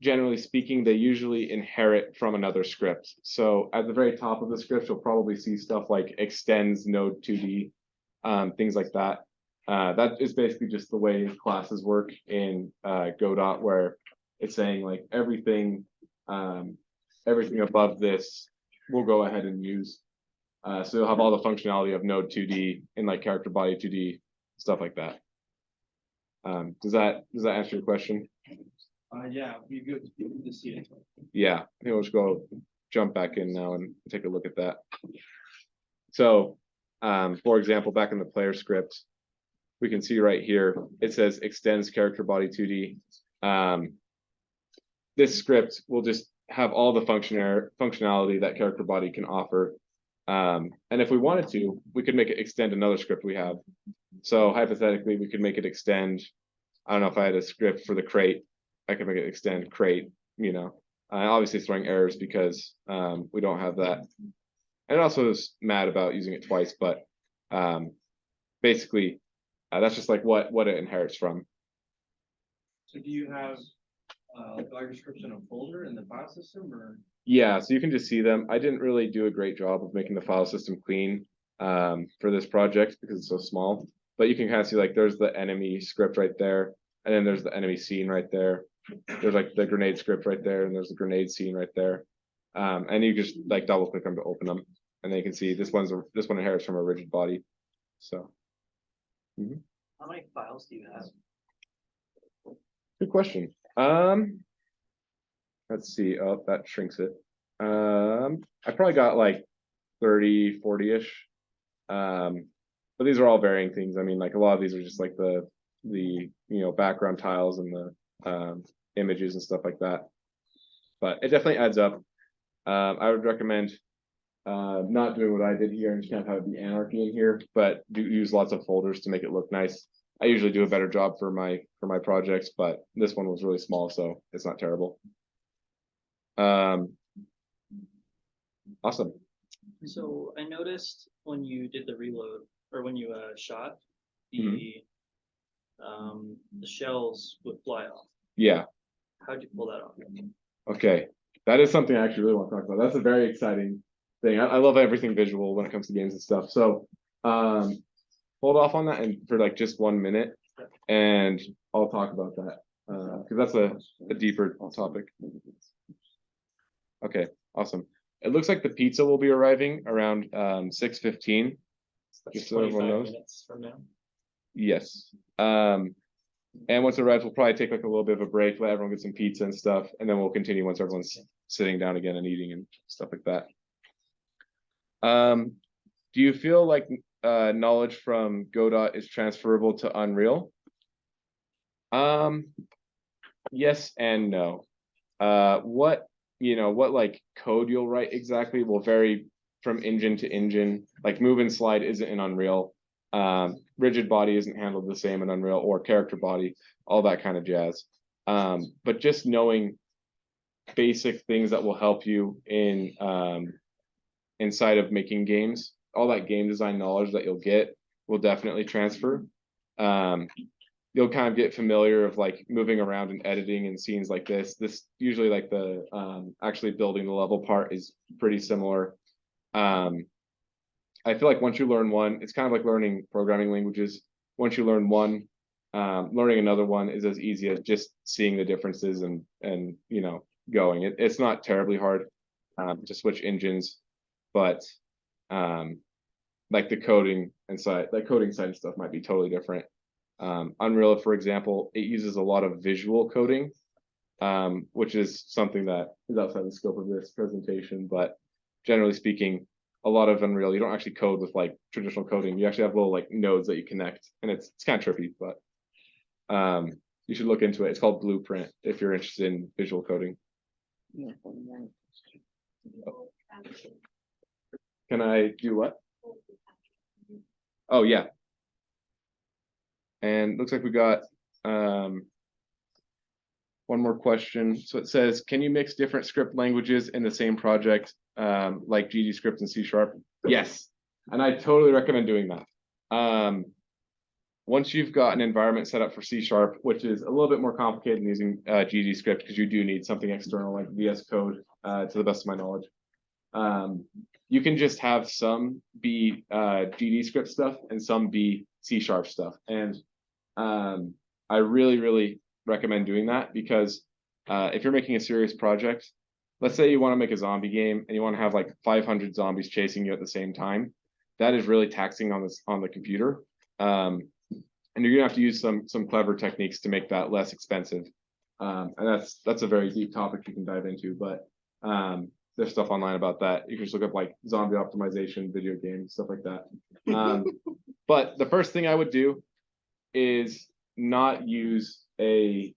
generally speaking, they usually inherit from another script. So at the very top of the script, you'll probably see stuff like extends node 2D, things like that. That is basically just the way classes work in Godot, where it's saying like everything above this we'll go ahead and use. So you'll have all the functionality of node 2D and like character body 2D, stuff like that. Does that answer your question?
Yeah, it'd be good to see it.
Yeah, I think we'll just go jump back in now and take a look at that. So, for example, back in the player script, we can see right here, it says extends character body 2D. This script will just have all the functionality that character body can offer. And if we wanted to, we could make it extend another script we have. So hypothetically, we could make it extend, I don't know if I had a script for the crate, I could make it extend crate, obviously throwing errors because we don't have that. And it also is mad about using it twice, but basically that's just like what it inherits from.
So do you have like all your scripts in a folder in the file system, or?
Yeah, so you can just see them. I didn't really do a great job of making the file system clean for this project because it's so small, but you can kind of see like there's the enemy script right there, and then there's the enemy scene right there. There's like the grenade script right there, and there's the grenade scene right there. And you just like double click them to open them, and then you can see this one inherits from a rigid body. So
How many files do you have?
good question. Let's see. Oh, that shrinks it. I probably got like 30, 40-ish. But these are all varying things. I mean, like a lot of these are just like the background tiles and the images and stuff like that. But it definitely adds up. I would recommend not doing what I did here and just kind of have the anarchy in here, but do use lots of folders to make it look nice. I usually do a better job for my projects, but this one was really small, so it's not terrible. Awesome.
So I noticed when you did the reload, or when you shot, the shells would fly off.
Yeah.
How'd you pull that off?
Okay. That is something I actually really want to talk about. That's a very exciting thing. I love everything visual when it comes to games and stuff. So hold off on that and for like just 1 minute, and I'll talk about that because that's a deeper topic. Okay, awesome. It looks like the pizza will be arriving around 6:15. Just so everyone knows.
Minutes from now.
Yes. And once it arrives, we'll probably take like a little bit of a break, let everyone get some pizza and stuff, and then we'll continue once everyone's sitting down again and eating and stuff like that. Do you feel like knowledge from Godot is transferable to Unreal? Yes and no. What like code you'll write exactly will vary from engine to engine. Like move and slide isn't in Unreal. Rigid body isn't handled the same in Unreal, or character body, all that kind of jazz. But just knowing basic things that will help you in inside of making games all that game design knowledge that you'll get will definitely transfer. You'll kind of get familiar of like moving around and editing in scenes like this. This usually like the actually building the level part is pretty similar. I feel like once you learn one, it's kind of like learning programming languages. Once you learn one, learning another one is as easy as just seeing the differences and you know going. It's not terribly hard to switch engines, but like the coding and side, like coding side stuff might be totally different. Unreal, for example, it uses a lot of visual coding, which is something that is outside the scope of this presentation. But generally speaking, a lot of Unreal, you don't actually code with like traditional coding. You actually have little like nodes that you connect, and it's kind of trippy, but you should look into it. It's called Blueprint if you're interested in visual coding. Can I do what? Oh yeah. And looks like we got one more question. So it says, can you mix different script languages in the same project, like GD script and C#? Yes, and I totally recommend doing that. Once you've got an environment set up for C#, which is a little bit more complicated than using GD script because you do need something external like VS Code, to the best of my knowledge. You can just have some be GD script stuff and some be C# stuff. And I really recommend doing that because if you're making a serious project, let's say you want to make a zombie game and you want to have like 500 zombies chasing you at the same time, that is really taxing on the computer. And you're gonna have to use some clever techniques to make that less expensive. And that's a very deep topic you can dive into, but there's stuff online about that. You can just look up like zombie optimization, video games, stuff like that. But the first thing I would do is not use I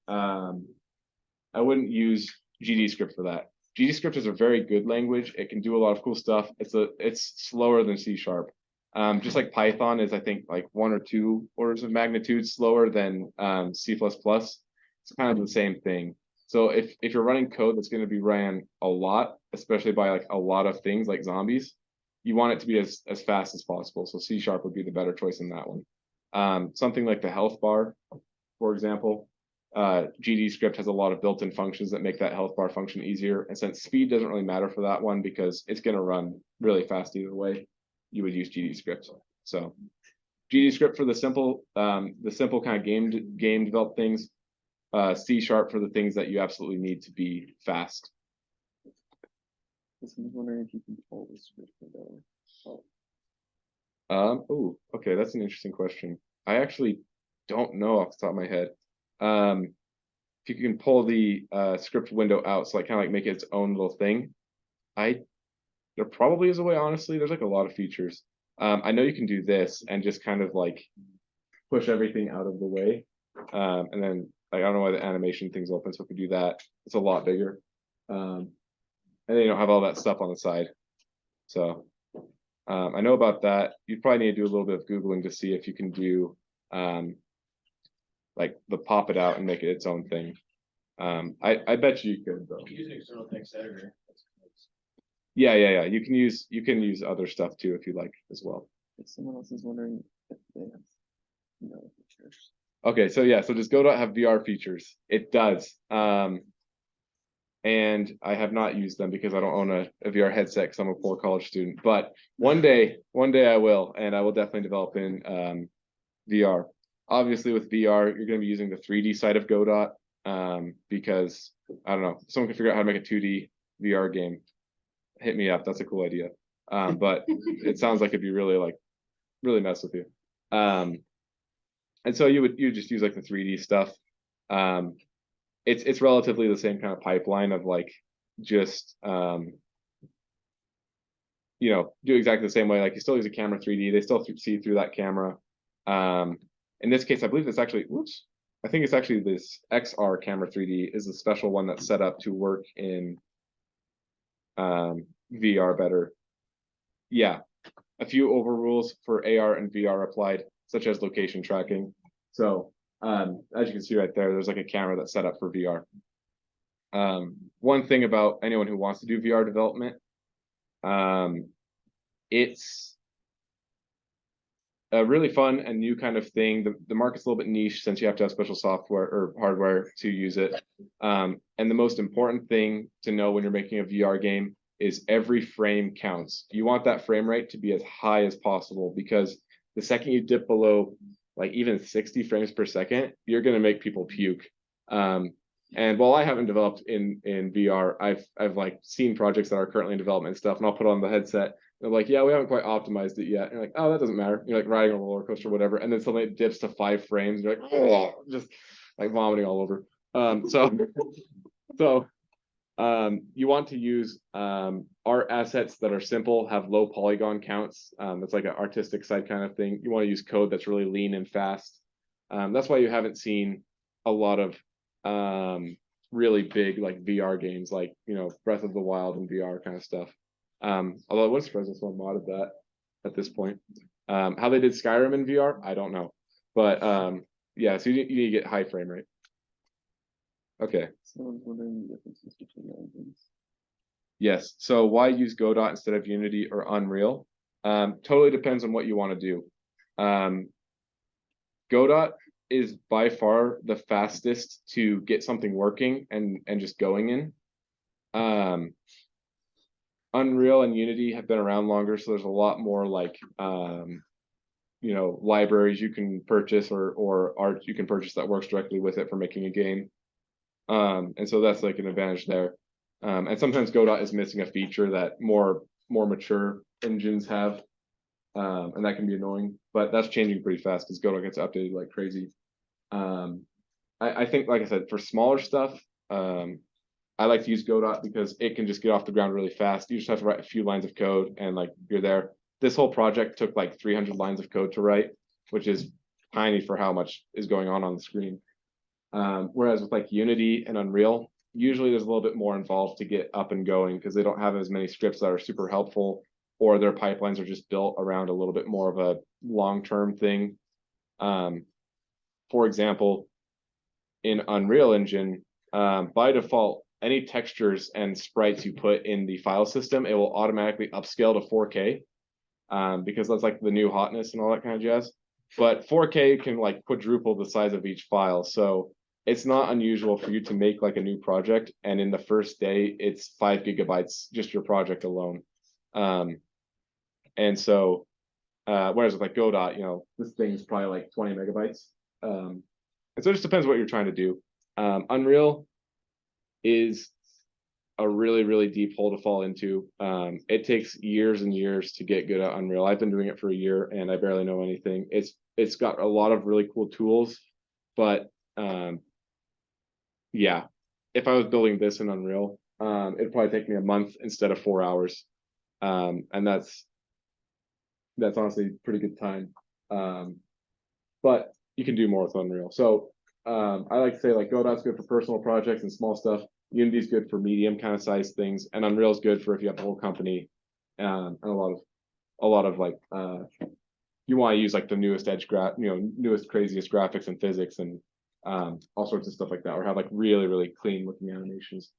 wouldn't use GD script for that. GD script is a very good language. It can do a lot of cool stuff. It's slower than C#. Just like Python is, I think, like 1 or 2 orders of magnitude slower than C++. It's kind of the same thing. So if you're running code that's going to be ran a lot, especially by like a lot of things like zombies, you want it to be as fast as possible. So C# would be the better choice in that one. Something like the health bar, for example, GD script has a lot of built-in functions that make that health bar function easier. And since speed doesn't really matter for that one because it's going to run really fast either way, you would use GD script. So GD script for the simple kind of game developed things, C# for the things that you absolutely need to be fast.
I was wondering if you can pull the script window.
Oh, okay, that's an interesting question. I actually don't know off the top of my head. If you can pull the script window out, so like kind of like make it its own little thing. There probably is a way, honestly. There's like a lot of features. I know you can do this and just kind of like push everything out of the way. And then like, I don't know why the animation thing's open, so if we do that, it's a lot bigger. And then you don't have all that stuff on the side. So I know about that. You probably need to do a little bit of Googling to see if you can do like the pop it out and make it its own thing. I bet you could though.
Use an external text editor.
Yeah. You can use other stuff too if you like as well.
If someone else is wondering if they have no features.
Okay, so yeah, so does Godot have VR features? It does. And I have not used them because I don't own a VR headset because I'm a poor college student. But one day I will, and I will definitely develop in VR. Obviously, with VR, you're going to be using the 3D side of Godot because I don't know, someone can figure out how to make a 2D VR game. Hit me up. That's a cool idea. But it sounds like it'd be really mess with you. And so you just use like the 3D stuff. It's relatively the same kind of pipeline of like just do exactly the same way. Like you still use a camera 3D, they still see through that camera. In this case, I believe it's actually I think it's actually this XR camera 3D is the special one that's set up to work in VR better. Yeah, a few overrules for AR and VR applied, such as location tracking. So as you can see right there, there's like a camera that's set up for VR. One thing about anyone who wants to do VR development, it's a really fun and new kind of thing. The market's a little bit niche since you have to have special software or hardware to use it. And the most important thing to know when you're making a VR game is every frame counts. You want that frame rate to be as high as possible, because the second you dip below like even 60 frames per second, you're going to make people puke. And while I haven't developed in VR, I've like seen projects that are currently in development and stuff, and I'll put on the headset. They're like, yeah, we haven't quite optimized it yet. And you're like, oh, that doesn't matter. You're like riding on a roller coaster or whatever, and then suddenly it dips to 5 frames. You're like, oh, just like vomiting all over. So you want to use art assets that are simple, have low polygon counts. It's like an artistic side kind of thing. You want to use code that's really lean and fast. That's why you haven't seen a lot of really big like VR games, like Breath of the Wild and VR kind of stuff. Although I was surprised if someone modded that at this point. How they did Skyrim in VR, I don't know, but yeah, so you need to get high frame rate. Okay.
Someone's wondering the differences between the engines.
Yes. So why use Godot instead of Unity or Unreal? Totally depends on what you want to do. Godot is by far the fastest to get something working and just going in. Unreal and Unity have been around longer, so there's a lot more like libraries you can purchase or art you can purchase that works directly with it for making a game. And so that's like an advantage there. And sometimes Godot is missing a feature that more mature engines have. And that can be annoying, but that's changing pretty fast because Godot gets updated like crazy. I think, like I said, for smaller stuff, I like to use Godot because it can just get off the ground really fast. You just have to write a few lines of code and like you're there. This whole project took like 300 lines of code to write, which is tiny for how much is going on the screen. Whereas with like Unity and Unreal, usually there's a little bit more involved to get up and going because they don't have as many scripts that are super helpful, or their pipelines are just built around a little bit more of a long-term thing. For example, in Unreal Engine, by default, any textures and sprites you put in the file system, it will automatically upscale to 4K because that's like the new hotness and all that kind of jazz. But 4K can like quadruple the size of each file. So it's not unusual for you to make like a new project, and in the first day, it's 5 gigabytes, just your project alone. And so, whereas with like Godot, this thing is probably like 20 megabytes. And so it just depends what you're trying to do. Unreal is a really, really deep hole to fall into. It takes years and years to get good at Unreal. I've been doing it for a year and I barely know anything. It's got a lot of really cool tools, but yeah, if I was building this in Unreal, it'd probably take me a month instead of 4 hours. And that's honestly pretty good time. But you can do more with Unreal. So I like to say like Godot's good for personal projects and small stuff. Unity's good for medium kind of size things, and Unreal's good for if you have a whole company and a lot of like you want to use like the newest newest craziest graphics and physics and all sorts of stuff like that, or have like really, really clean looking animations.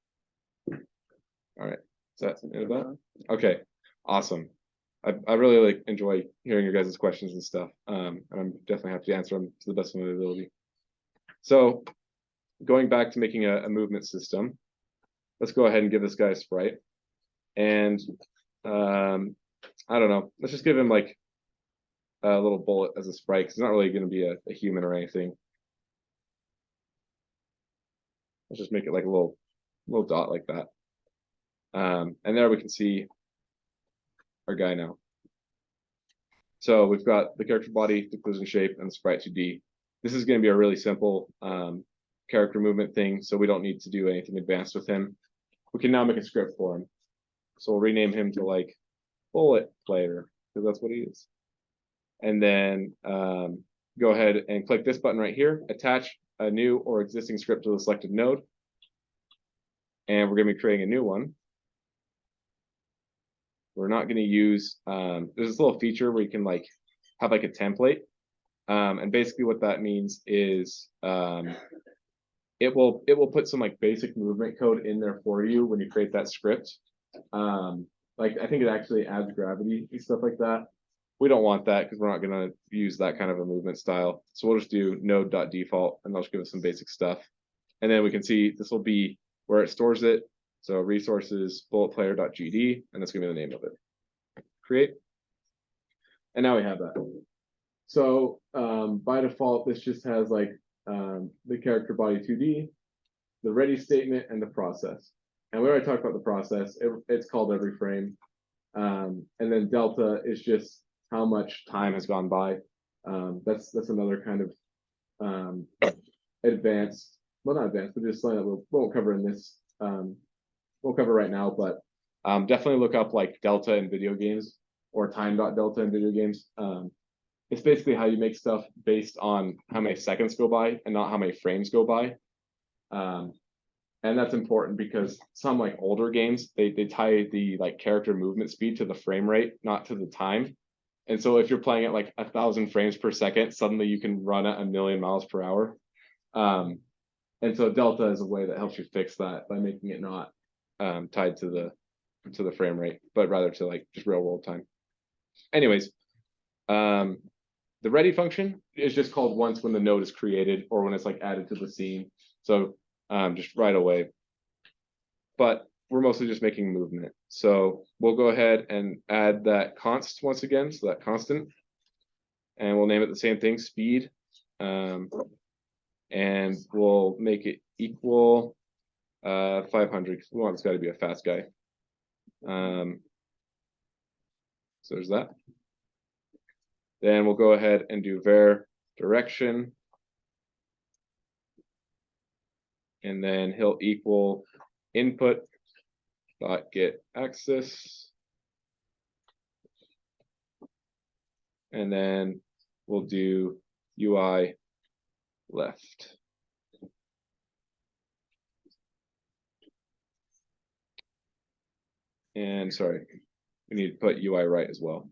All right, so that's the end of that. Okay, awesome. I really like enjoy hearing your guys' questions and stuff, and I'm definitely happy to answer them to the best of my ability. So, going back to making a movement system, let's go ahead and give this guy a sprite, and I don't know, let's just give him like a little bullet as a sprite because it's not really going to be a human or anything. Let's just make it like a little dot like that. And there we can see our guy now. So we've got the character body, the collision shape, and the sprite 2D. This is going to be a really simple character movement thing, so we don't need to do anything advanced with him. We can now make a script for him. So we'll rename him to like bullet player, because that's what he is. And then go ahead and click this button right here, attach a new or existing script to the selected node. And we're going to be creating a new one. We're not going to use, there's this little feature where you can like have like a template. And basically what that means is it will put some like basic movement code in there for you when you create that script. Like I think it actually adds gravity and stuff like that, we don't want that because we're not gonna use that kind of a movement style. So we'll just do node.default and that'll just give us some basic stuff. And then we can see this will be where it stores it. So resources bulletplayer.gd, and that's gonna be the name of it. Create. And now we have that. So by default, this just has like the character body 2D, the ready statement, and the process. And we already talked about the process. It's called every frame. And then delta is just how much time has gone by. That's another kind of advanced, well, not advanced, but just something that we won't cover in this. We'll cover right now, but definitely look up like delta in video games or time.delta in video games. It's basically how you make stuff based on how many seconds go by and not how many frames go by. And that's important because some like older games, they tie the like character movement speed to the frame rate, not to the time. And so if you're playing at like 1,000 frames per second, suddenly you can run at 1,000,000 miles per hour. And so delta is a way that helps you fix that by making it not tied to the frame rate, but rather to like just real world time. Anyways, the ready function is just called once when the node is created or when it's like added to the scene. So just right away. But we're mostly just making movement. So we'll go ahead and add that const once again, so that constant. And we'll name it the same thing, speed. And we'll make it equal 500 because we want this guy to be a fast guy. So there's that. Then we'll go ahead and do var direction. And then he'll equal input dot get axis. And then we'll do UI left. And sorry, we need to put UI right as well.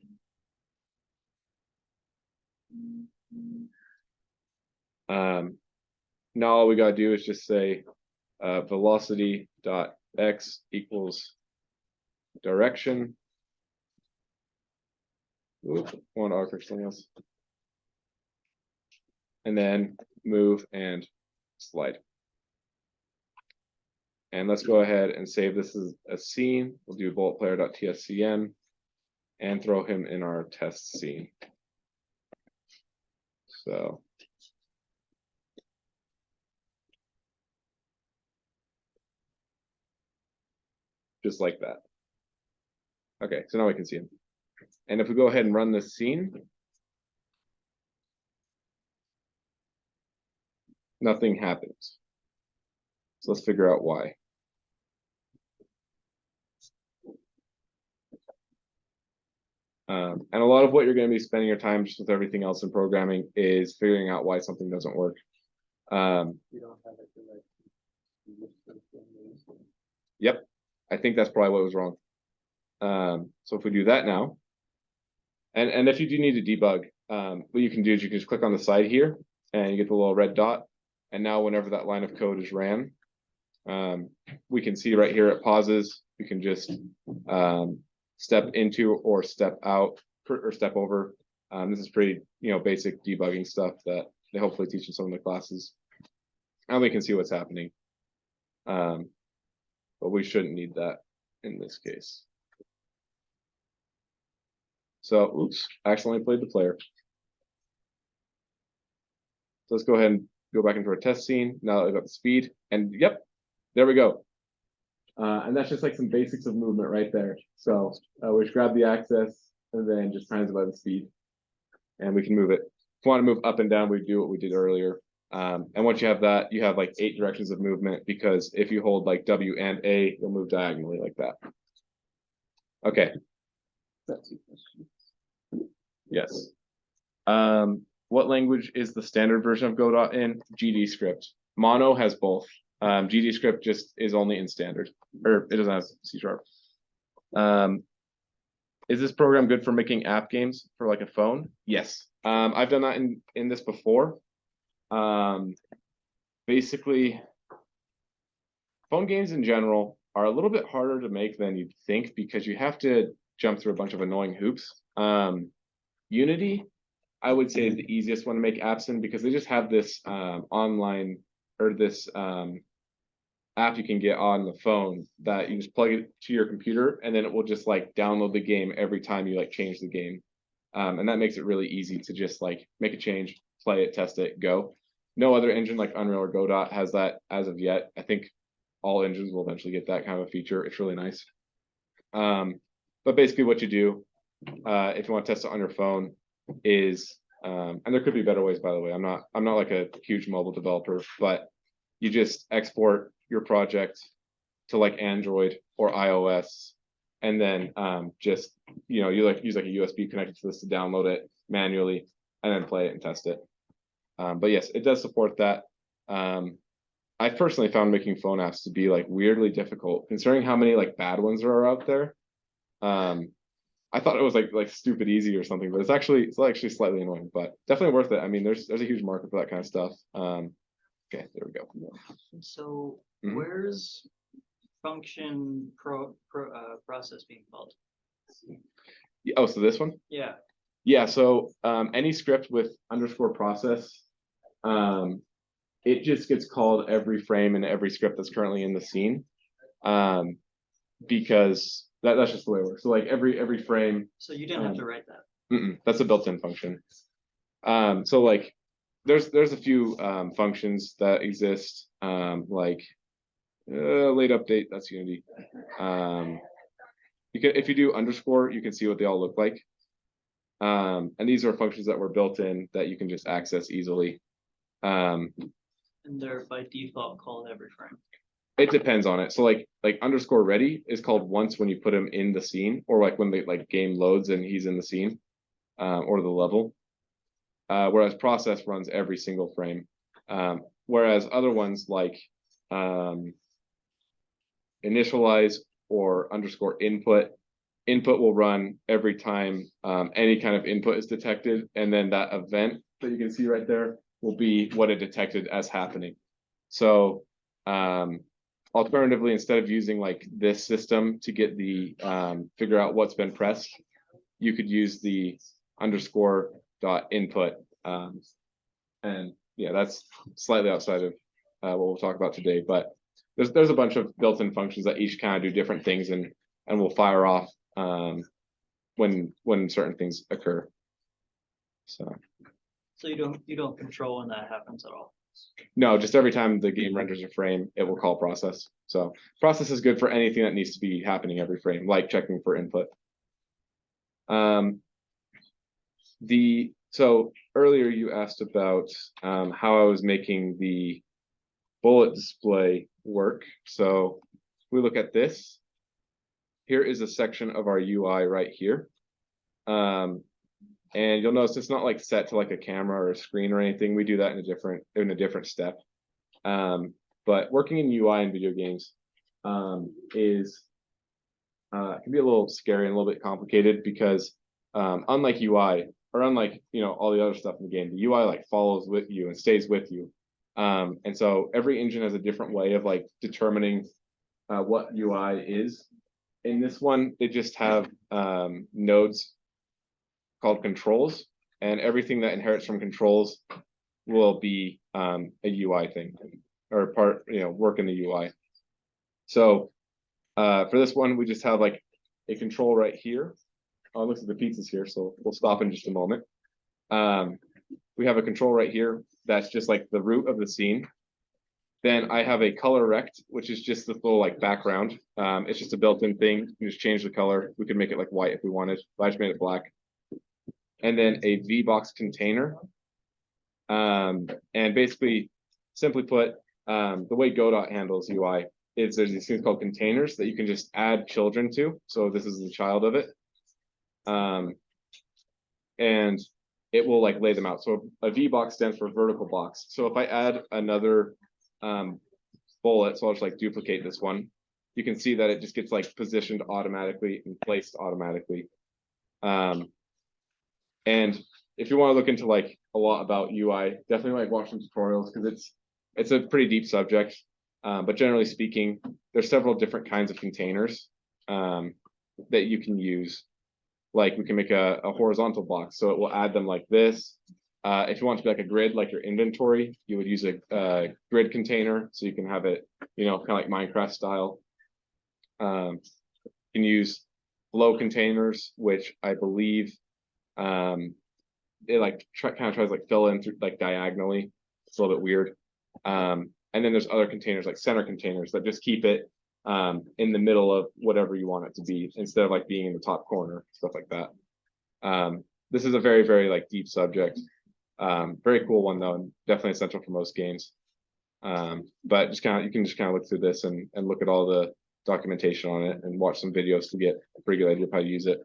Now all we gotta do is just say velocity dot x equals direction. Oops, one arc or something else. And then move and slide. And let's go ahead and save this as a scene. We'll do bulletplayer.tscn and throw him in our test scene. So just like that. Okay, so now we can see him. And if we go ahead and run this scene, nothing happens. So let's figure out why. And a lot of what you're going to be spending your time just with everything else in programming is figuring out why something doesn't work. Yep, I think that's probably what was wrong. So if we do that now, and if you do need to debug, what you can do is you can just click on the side here and you get the little red dot. And now whenever that line of code is ran, we can see right here it pauses. You can just step into or step out or step over. This is pretty, basic debugging stuff that they hopefully teach in some of the classes. And we can see what's happening. But we shouldn't need that in this case. So, oops, I accidentally played the player. So let's go ahead and go back into our test scene. Now that we've got the speed, and yep, there we go. And that's just like some basics of movement right there. So we just grab the axis and then just times it by the speed, and we can move it. If we want to move up and down, we do what we did earlier. And once you have that, you have like 8 directions of movement, because if you hold like W and A, you'll move diagonally like that. Okay. Yes. What language is the standard version of Godot in? GD script. Mono has both. GD script just is only in standard, or it doesn't have C#. Is this program good for making app games for like a phone? Yes. I've done that in this before. Basically, phone games in general are a little bit harder to make than you'd think, because you have to jump through a bunch of annoying hoops. Unity, I would say, is the easiest one to make apps in because they just have this online or this app you can get on the phone that you just plug it to your computer and then it will just like download the game every time you like change the game. And that makes it really easy to just like make a change, play it, test it, go. No other engine like Unreal or Godot has that as of yet. I think all engines will eventually get that kind of a feature. It's really nice. But basically what you do, if you want to test it on your phone is, and there could be better ways, by the way. I'm not like a huge mobile developer, but you just export your project to like Android or iOS, and then just you like use like a USB connected to this to download it manually and then play it and test it. But yes, it does support that. I personally found making phone apps to be like weirdly difficult, considering how many like bad ones there are out there. I thought it was like stupid easy or something, but it's actually slightly annoying, but definitely worth it. I mean, there's a huge market for that kind of stuff. Okay, there we go.
So
Mhm.
where's function process being called?
Oh, so this one?
Yeah,
Yeah, so any script with underscore process, it just gets called every frame in every script that's currently in the scene. Because that's just the way it works. So like every frame,
so you didn't have to write that.
that's a built-in function. So like there's a few functions that exist, like late update, that's Unity. You can, if you do underscore, you can see what they all look like. And these are functions that were built in that you can just access easily.
And they're by default called every frame.
It depends on it. So like underscore ready is called once when you put him in the scene, or like when the like game loads and he's in the scene, or the level. Whereas process runs every single frame. Whereas other ones like initialize or underscore input will run every time any kind of input is detected, and then that event that you can see right there will be what it detected as happening. So alternatively, instead of using like this system to get the figure out what's been pressed, you could use the underscore dot input, and yeah, that's slightly outside of what we'll talk about today, but there's a bunch of built-in functions that each kind of do different things and will fire off when certain things occur. So
you don't control when that happens at all.
no, just every time the game renders a frame, it will call process. So process is good for anything that needs to be happening every frame, like checking for input. So earlier you asked about how I was making the bullet display work. So we look at this. Here is a section of our UI right here. And you'll notice it's not like set to like a camera or a screen or anything. We do that in a different step. But working in UI in video games can be a little scary and a little bit complicated because unlike UI or unlike all the other stuff in the game, the UI like follows with you and stays with you. And so every engine has a different way of like determining what UI is. In this one, they just have nodes called controls, and everything that inherits from controls will be a UI thing or part, work in the UI. So for this one, we just have like a control right here. Oh, it looks like the pizza's here, so we'll stop in just a moment. We have a control right here that's just like the root of the scene. Then I have a color rect, which is just the little like background. It's just a built-in thing. You just change the color. We could make it like white if we wanted, but I just made it black. And then a VBox container. And basically, simply put, the way Godot handles UI is there's these things called containers that you can just add children to. So this is the child of it. And it will like lay them out. So a VBox stands for vertical box. So if I add another bullet, so I'll just like duplicate this one, you can see that it just gets like positioned automatically and placed automatically. And if you want to look into like a lot about UI, definitely like watch some tutorials because it's a pretty deep subject. But generally speaking, there's several different kinds of containers that you can use. like we can make a horizontal box, so it will add them like this. If you want to be like a grid, like your inventory, you would use a grid container, so you can have it, you know, kind of like Minecraft style. You can use flow containers, which I believe it like kind of tries to like fill in through like diagonally. It's a little bit weird. And then there's other containers like center containers that just keep it in the middle of whatever you want it to be, instead of like being in the top corner, stuff like that. This is a very, very like deep subject. Very cool one though, and definitely essential for most games. But just kind of, you can just kind of look through this and look at all the documentation on it and watch some videos to get a pretty good idea of how to use it.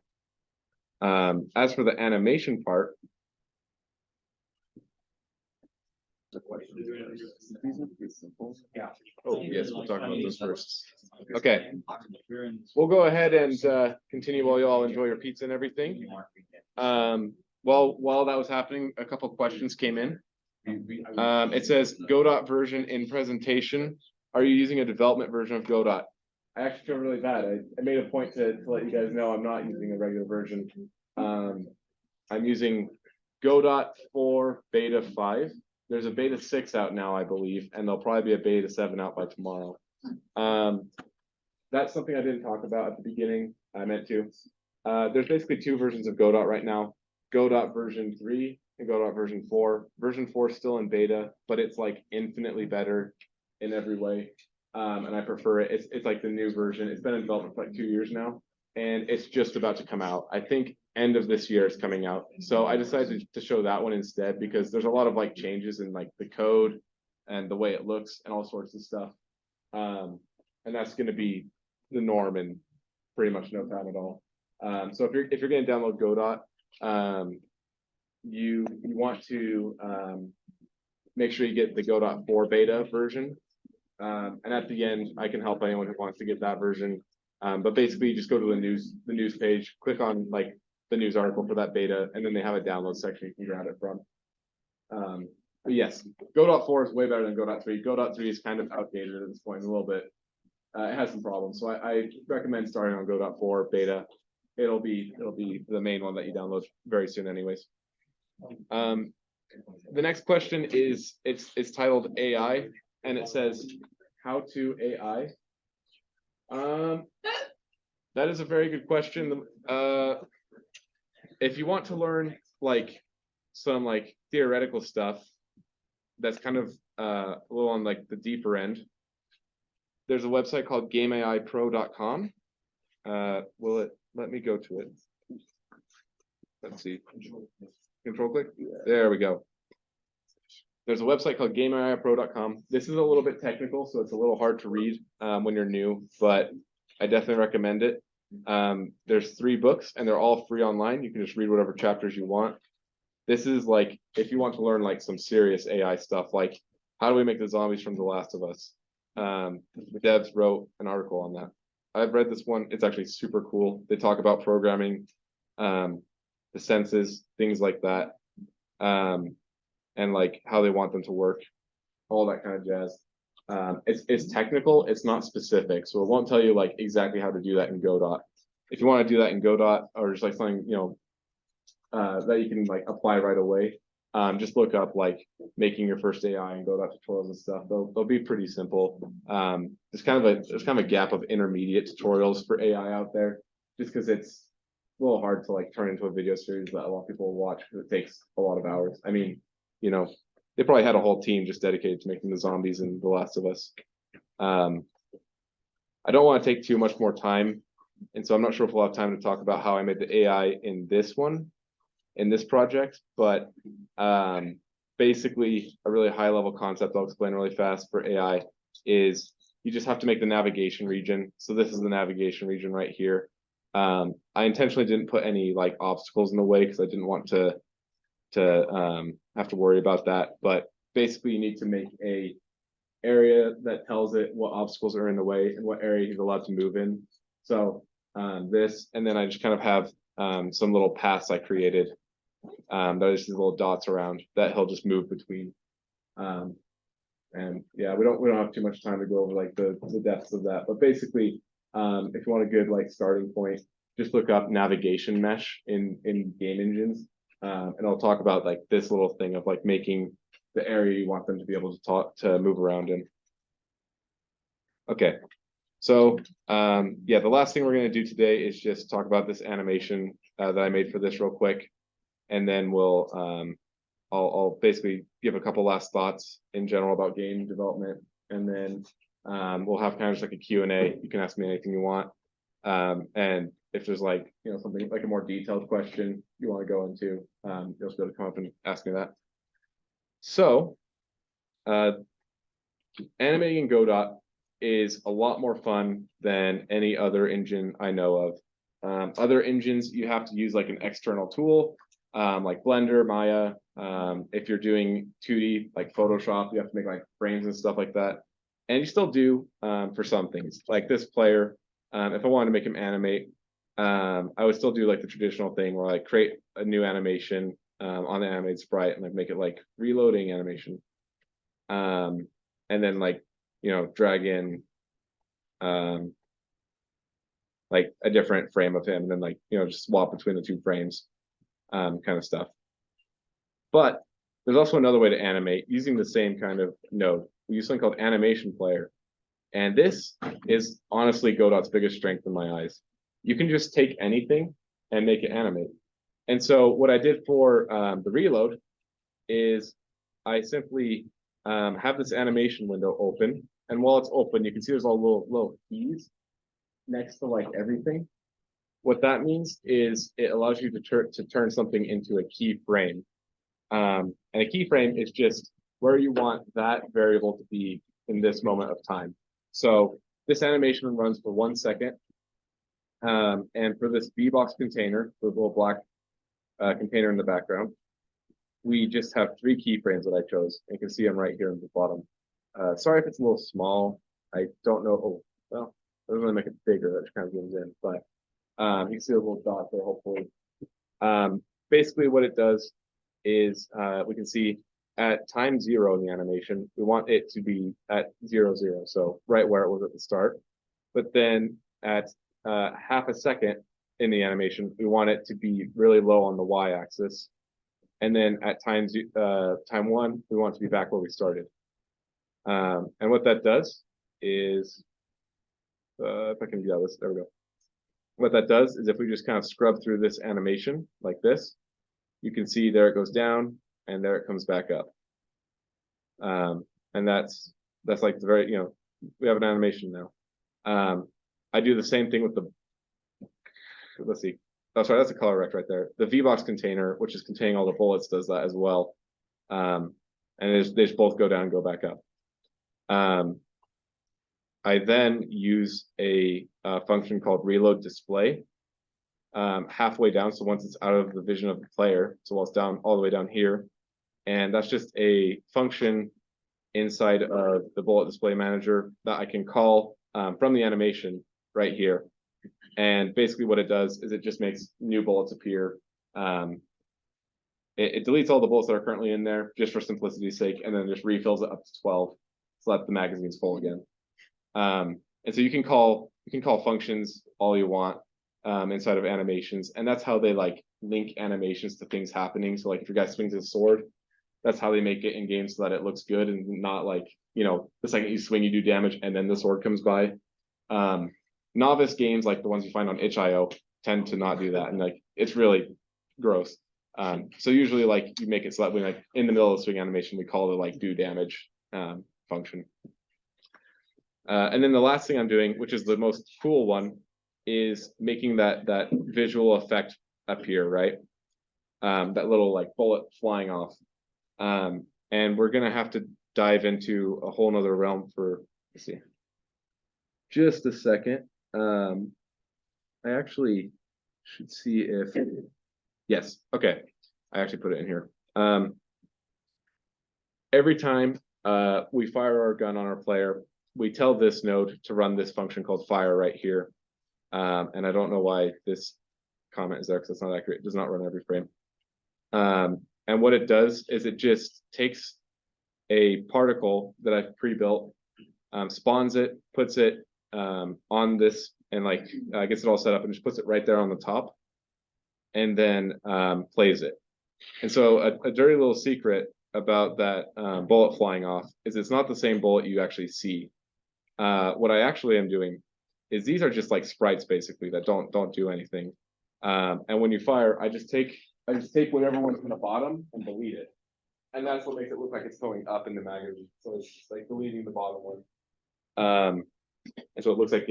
As for the animation part, oh yes, we'll talk about this first. Okay, we'll go ahead and continue while you all enjoy your pizza and everything. Well, while that was happening, a couple questions came in. It says Godot version in presentation. Are you using a development version of Godot? I actually feel really bad. I made a point to let you guys know I'm not using a regular version. I'm using Godot 4 beta 5. There's a beta 6 out now, I believe, and there'll probably be a beta 7 out by tomorrow. That's something I didn't talk about at the beginning. I meant to. There's basically two versions of Godot right now. Godot version 3 and Godot version 4. Version 4 is still in beta, but it's like infinitely better in every way. And I prefer it. It's like the new version. It's been in development for like 2 years now, and it's just about to come out. I think end of this year it's coming out. So I decided to show that one instead, because there's a lot of like changes in like the code and the way it looks and all sorts of stuff. And that's going to be the norm in pretty much no time at all. So if you're going to download Godot, you want to make sure you get the Godot 4 beta version. And at the end, I can help anyone who wants to get that version. But basically, you just go to the news page, click on like the news article for that beta, and then they have a download section you can grab it from. But yes, Godot 4 is way better than Godot 3. Godot 3 is kind of outdated at this point a little bit. It has some problems, so I recommend starting on Godot 4 beta. It'll be the main one that you download very soon, anyways. The next question is it's titled AI, and it says how to AI. That is a very good question. If you want to learn like some like theoretical stuff that's kind of a little on like the deeper end, there's a website called GameAIPro.com. Will it let me go to it? Let's see. Control click. There we go. There's a website called GameAIPro.com. This is a little bit technical, so it's a little hard to read when you're new, but I definitely recommend it. There's 3 books, and they're all free online. You can just read whatever chapters you want. This is like if you want to learn like some serious AI stuff, like how do we make the zombies from The Last of Us? The devs wrote an article on that. I've read this one. It's actually super cool. They talk about programming, the senses, things like that, and like how they want them to work, all that kind of jazz. It's technical. It's not specific, so it won't tell you like exactly how to do that in Godot. If you want to do that in Godot, or just like something that you can like apply right away, just look up like making your first AI and Godot tutorials and stuff. They'll be pretty simple. There's kind of a gap of intermediate tutorials for AI out there, just because it's a little hard to like turn into a video series that a lot of people will watch, because it takes a lot of hours. I mean, they probably had a whole team just dedicated to making the zombies in The Last of Us. I don't want to take too much more time, and so I'm not sure if we'll have time to talk about how I made the AI in this project, but basically a really high level concept I'll explain really fast for AI is you just have to make the navigation region. So this is the navigation region right here. I intentionally didn't put any like obstacles in the way because I didn't want to have to worry about that. But basically you need to make a area that tells it what obstacles are in the way and what area he's allowed to move in. So this, and then I just kind of have some little paths I created that are just these little dots around that he'll just move between. And yeah, we don't have too much time to go over like the depths of that, but basically if you want a good like starting point, just look up navigation mesh in game engines. And I'll talk about like this little thing of like making the area you want them to be able to move around in. Okay, so yeah, the last thing we're going to do today is just talk about this animation that I made for this real quick, and then I'll basically give a couple last thoughts in general about game development, and then we'll have kind of just like a Q&A. You can ask me anything you want, and if there's like something like a more detailed question you want to go into, you'll just be able to come up and ask me that. So, animating in Godot is a lot more fun than any other engine I know of. Other engines, you have to use like an external tool, like Blender, Maya. If you're doing 2D, like Photoshop, you have to make like frames and stuff like that. And you still do for some things. Like this player, if I wanted to make him animate, I would still do like the traditional thing where I create a new animation on the animated sprite and like make it like reloading animation. And then like, drag in like a different frame of him, and then like, just swap between the two frames, kind of stuff. But there's also another way to animate using the same kind of node. We use something called animation player. And this is honestly Godot's biggest strength in my eyes. You can just take anything and make it animate. And so what I did for the reload is I simply have this animation window open. And while it's open, you can see there's all little keys next to like everything. What that means is it allows you to turn something into a keyframe. And a keyframe is just where you want that variable to be in this moment of time. So this animation runs for 1 second. And for this VBox container, the little black container in the background, we just have 3 keyframes that I chose. You can see them right here in the bottom. Sorry if it's a little small. I don't know. Oh, well, I was going to make it bigger. That kind of zooms in, but you can see the little dot there, hopefully. Basically, what it does is we can see at time 0 in the animation, we want it to be at 0, 0, so right where it was at the start. But then at half a second in the animation, we want it to be really low on the y-axis. And then at time 1, we want it to be back where we started. And what that does is, if I can do this, there we go. What that does is if we just kind of scrub through this animation like this, you can see there it goes down and there it comes back up. And that's like the very, we have an animation now. I do the same thing with the, let's see. Oh, sorry, that's a color rect right there. The VBox container, which is containing all the bullets, does that as well. And they just both go down and go back up. I then use a function called reload display halfway down. So once it's out of the vision of the player, so while it's down all the way down here, and that's just a function inside of the bullet display manager that I can call from the animation right here. And basically what it does is it just makes new bullets appear. It deletes all the bullets that are currently in there just for simplicity's sake, and then just refills it up to 12 so that the magazine's full again. And so you can call functions all you want inside of animations, and that's how they like link animations to things happening. So like if your guy swings his sword, that's how they make it in games so that it looks good and not like, the second you swing you do damage and then the sword comes by. Novice games like the ones you find on itch.io tend to not do that, and like it's really gross. So usually like you make it so that when like in the middle of the swing animation we call it like do damage function. And then the last thing I'm doing, which is the most cool one, is making that visual effect appear, right? That little like bullet flying off. And we're gonna have to dive into a whole nother realm for, let's see, just a second. I actually should see if, yes, okay. I actually put it in here. Every time we fire our gun on our player, we tell this node to run this function called fire right here. And I don't know why this comment is there because it's not accurate. It does not run every frame. And what it does is it just takes a particle that I've pre-built, spawns it, puts it on this and like gets it all set up and just puts it right there on the top, and then plays it. And so a dirty little secret about that bullet flying off is it's not the same bullet you actually see. What I actually am doing is these are just like sprites basically that don't do anything. And when you fire, I just take whatever one's in the bottom and delete it. And that's what makes it look like it's going up in the magazine. So it's just like deleting the bottom one. And so it looks like,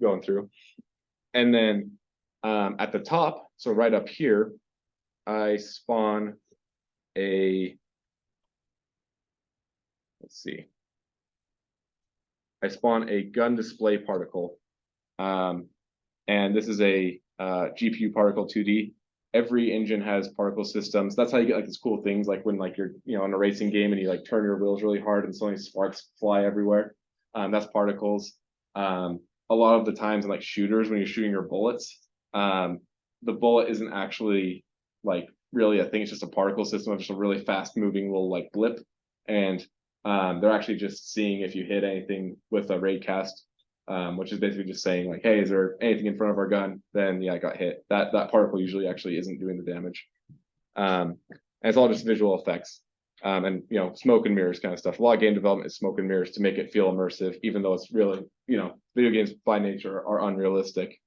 going through. And then at the top, so right up here, I spawn a, let's see. I spawn a gun display particle. And this is a GPU particle 2D. Every engine has particle systems. That's how you get like these cool things, like when like you're in a racing game and you like turn your wheels really hard and suddenly sparks fly everywhere. That's particles. A lot of the times in like shooters, when you're shooting your bullets, the bullet isn't actually like really a thing. It's just a particle system of just a really fast moving little like blip. And they're actually just seeing if you hit anything with a ray cast. Which is basically just saying like, hey, is there anything in front of our gun? Then yeah, I got hit. That particle usually actually isn't doing the damage. And it's all just visual effects. And smoke and mirrors kind of stuff. A lot of game development is smoke and mirrors to make it feel immersive, even though it's really, video games by nature are unrealistic.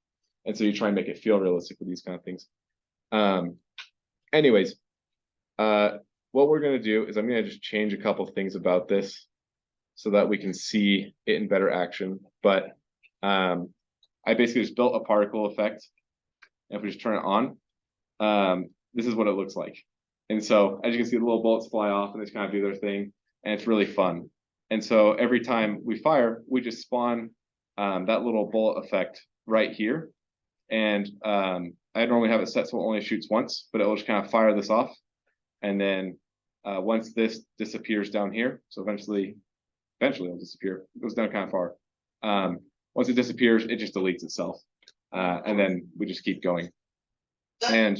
And so you try and make it feel realistic with these kind of things. Anyways, what we're gonna do is I'm gonna just change a couple things about this so that we can see it in better action. But I basically just built a particle effect. And if we just turn it on, this is what it looks like. And so as you can see, the little bullets fly off and they just kind of do their thing. And it's really fun. And so every time we fire, we just spawn that little bullet effect right here. And I normally have it set so it only shoots once, but it will just kind of fire this off. And then once this disappears down here, so eventually it'll disappear. It goes down kind of far. Once it disappears, it just deletes itself. And then we just keep going. And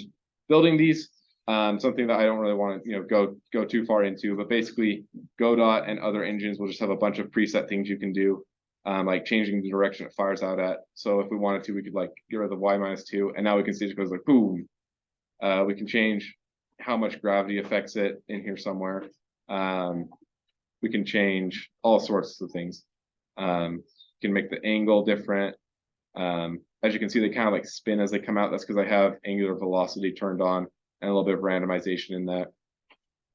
building these, something that I don't really want to go too far into, but basically Godot and other engines will just have a bunch of preset things you can do, like changing the direction it fires out at. So if we wanted to, we could like get rid of the Y-2, and now we can see it goes like boom. We can change how much gravity affects it in here somewhere. We can change all sorts of things. You can make the angle different. As you can see, they kind of like spin as they come out. That's because I have angular velocity turned on and a little bit of randomization in that.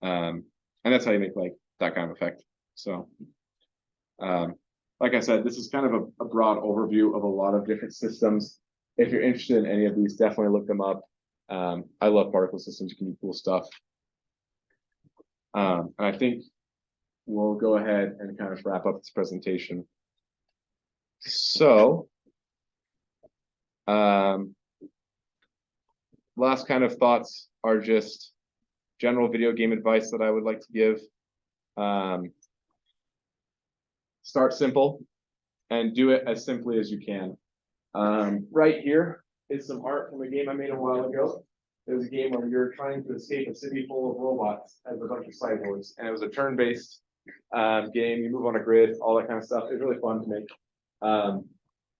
And that's how you make like that kind of effect. So, like I said, this is kind of a broad overview of a lot of different systems. If you're interested in any of these, definitely look them up. I love particle systems. You can do cool stuff. And I think we'll go ahead and kind of wrap up this presentation. So, last kind of thoughts are just general video game advice that I would like to give. Start simple and do it as simply as you can. Right here is some art from a game I made a while ago. It was a game where you're trying to escape a city full of robots as a bunch of cyborgs, and it was a turn-based game. You move on a grid, all that kind of stuff. It was really fun to make.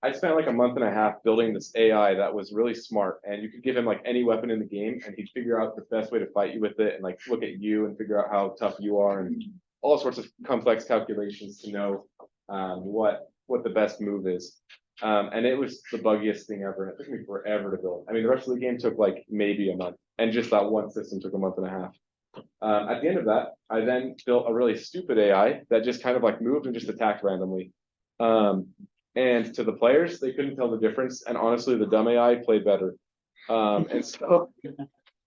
I spent like a month and a half building this AI that was really smart, and you could give him like any weapon in the game and he'd figure out the best way to fight you with it and like look at you and figure out how tough you are and all sorts of complex calculations to know what the best move is. And it was the buggiest thing ever. And it took me forever to build. I mean, the rest of the game took like maybe a month, and just that one system took a month and a half. At the end of that, I then built a really stupid AI that just kind of like moved and just attacked randomly. And to the players, they couldn't tell the difference. And honestly, the dumb AI played better. And so,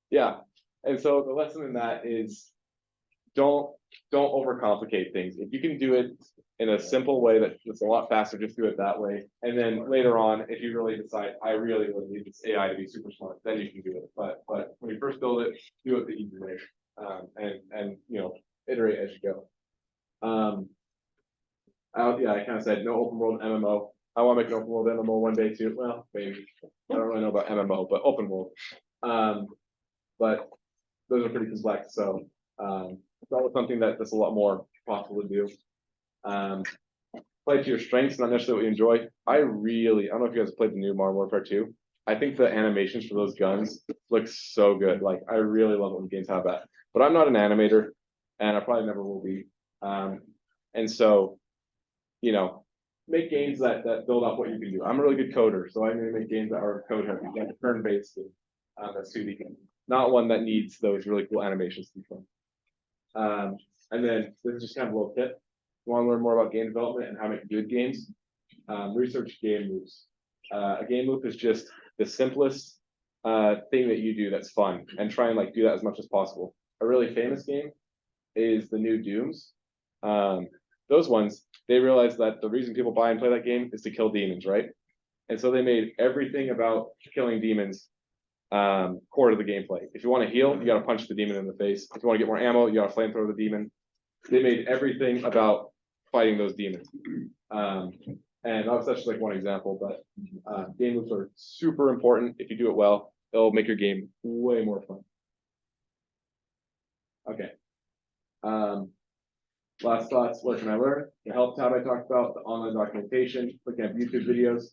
yeah. And so the lesson in that is don't overcomplicate things. If you can do it in a simple way that's a lot faster, just do it that way. And then later on, if you really decide, I really need this AI to be super smart, then you can do it. But when you first build it, do it the easy way. And iterate as you go. I kind of said no open world MMO. I want to make an open world MMO one day too. Well, maybe. I don't really know about MMO, but open world. But those are pretty complex. So it's always something that's a lot more possible to do. play to your strengths, not necessarily what you enjoy. I don't know if you guys played the new Modern Warfare 2. I think the animations for those guns look so good. Like, I really love when games have that. But I'm not an animator, and I probably never will be. And so, make games that build up what you can do. I'm a really good coder, so I'm going to make games that are code heavy, like turn-based, that's 2D. Not one that needs those really cool animations to be fun. And then this is just kind of a little tip. You want to learn more about game development and how to make good games? Research game loops. A game loop is just the simplest thing that you do that's fun, and try and do that as much as possible. A really famous game is the new Dooms. Those ones, they realized that the reason people buy and play that game is to kill demons, right? And so they made everything about killing demons core to the gameplay. If you want to heal, you got to punch the demon in the face. If you want to get more ammo, you got to flamethrower the demon. They made everything about fighting those demons. And that's just one example, but game loops are super important. If you do it well, it'll make your game way more fun. Okay. Last thoughts, what can I learn? The help tab I talked about, the online documentation, looking at YouTube videos.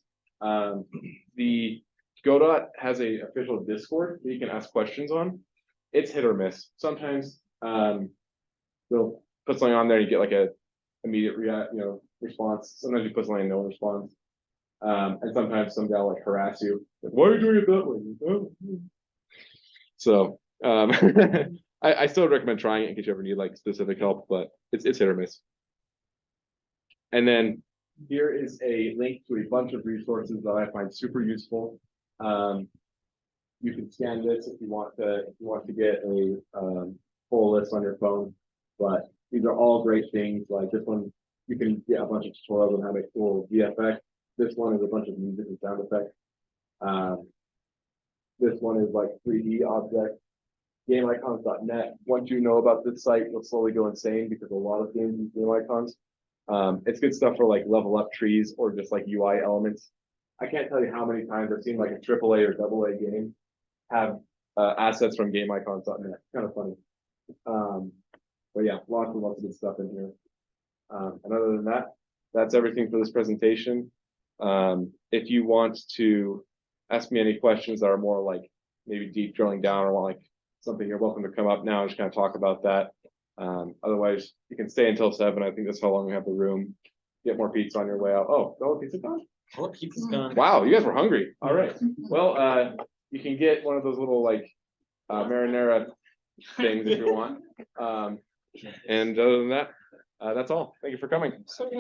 The Godot has a official Discord that you can ask questions on. It's hit or miss. Sometimes they'll put something on there, you get a immediate response. Sometimes you put something, no response. And sometimes some guy will harass you. Why are you doing it that way? So I still recommend trying it in case you ever need specific help, but it's hit or miss. And then here is a link to a bunch of resources that I find super useful. You can scan this if you want to get a full list on your phone, but these are all great things. Like this one, you can get a bunch of tutorials on how to make cool VFX. This one is a bunch of music and sound effects. This one is 3D objects. GameIcons.net. Once you know about this site, you'll slowly go insane because a lot of games use game icons. It's good stuff for level up trees or just UI elements. I can't tell you how many times I've seen a AAA or AA game have assets from GameIcons.net. Kind of funny. But yeah, lots and lots of good stuff in here. And other than that, that's everything for this presentation. If you want to ask me any questions that are more maybe deep drilling down or want something, you're welcome to come up now and just kind of talk about that. Otherwise, you can stay until 7. I think that's how long we have the room. Get more pizza on your way out. Oh, no pizza gone?
Oh, pizza's gone.
Wow, you guys were hungry. All right. Well, you can get one of those little marinara things if you want. And other than that, that's all. Thank you for coming.
So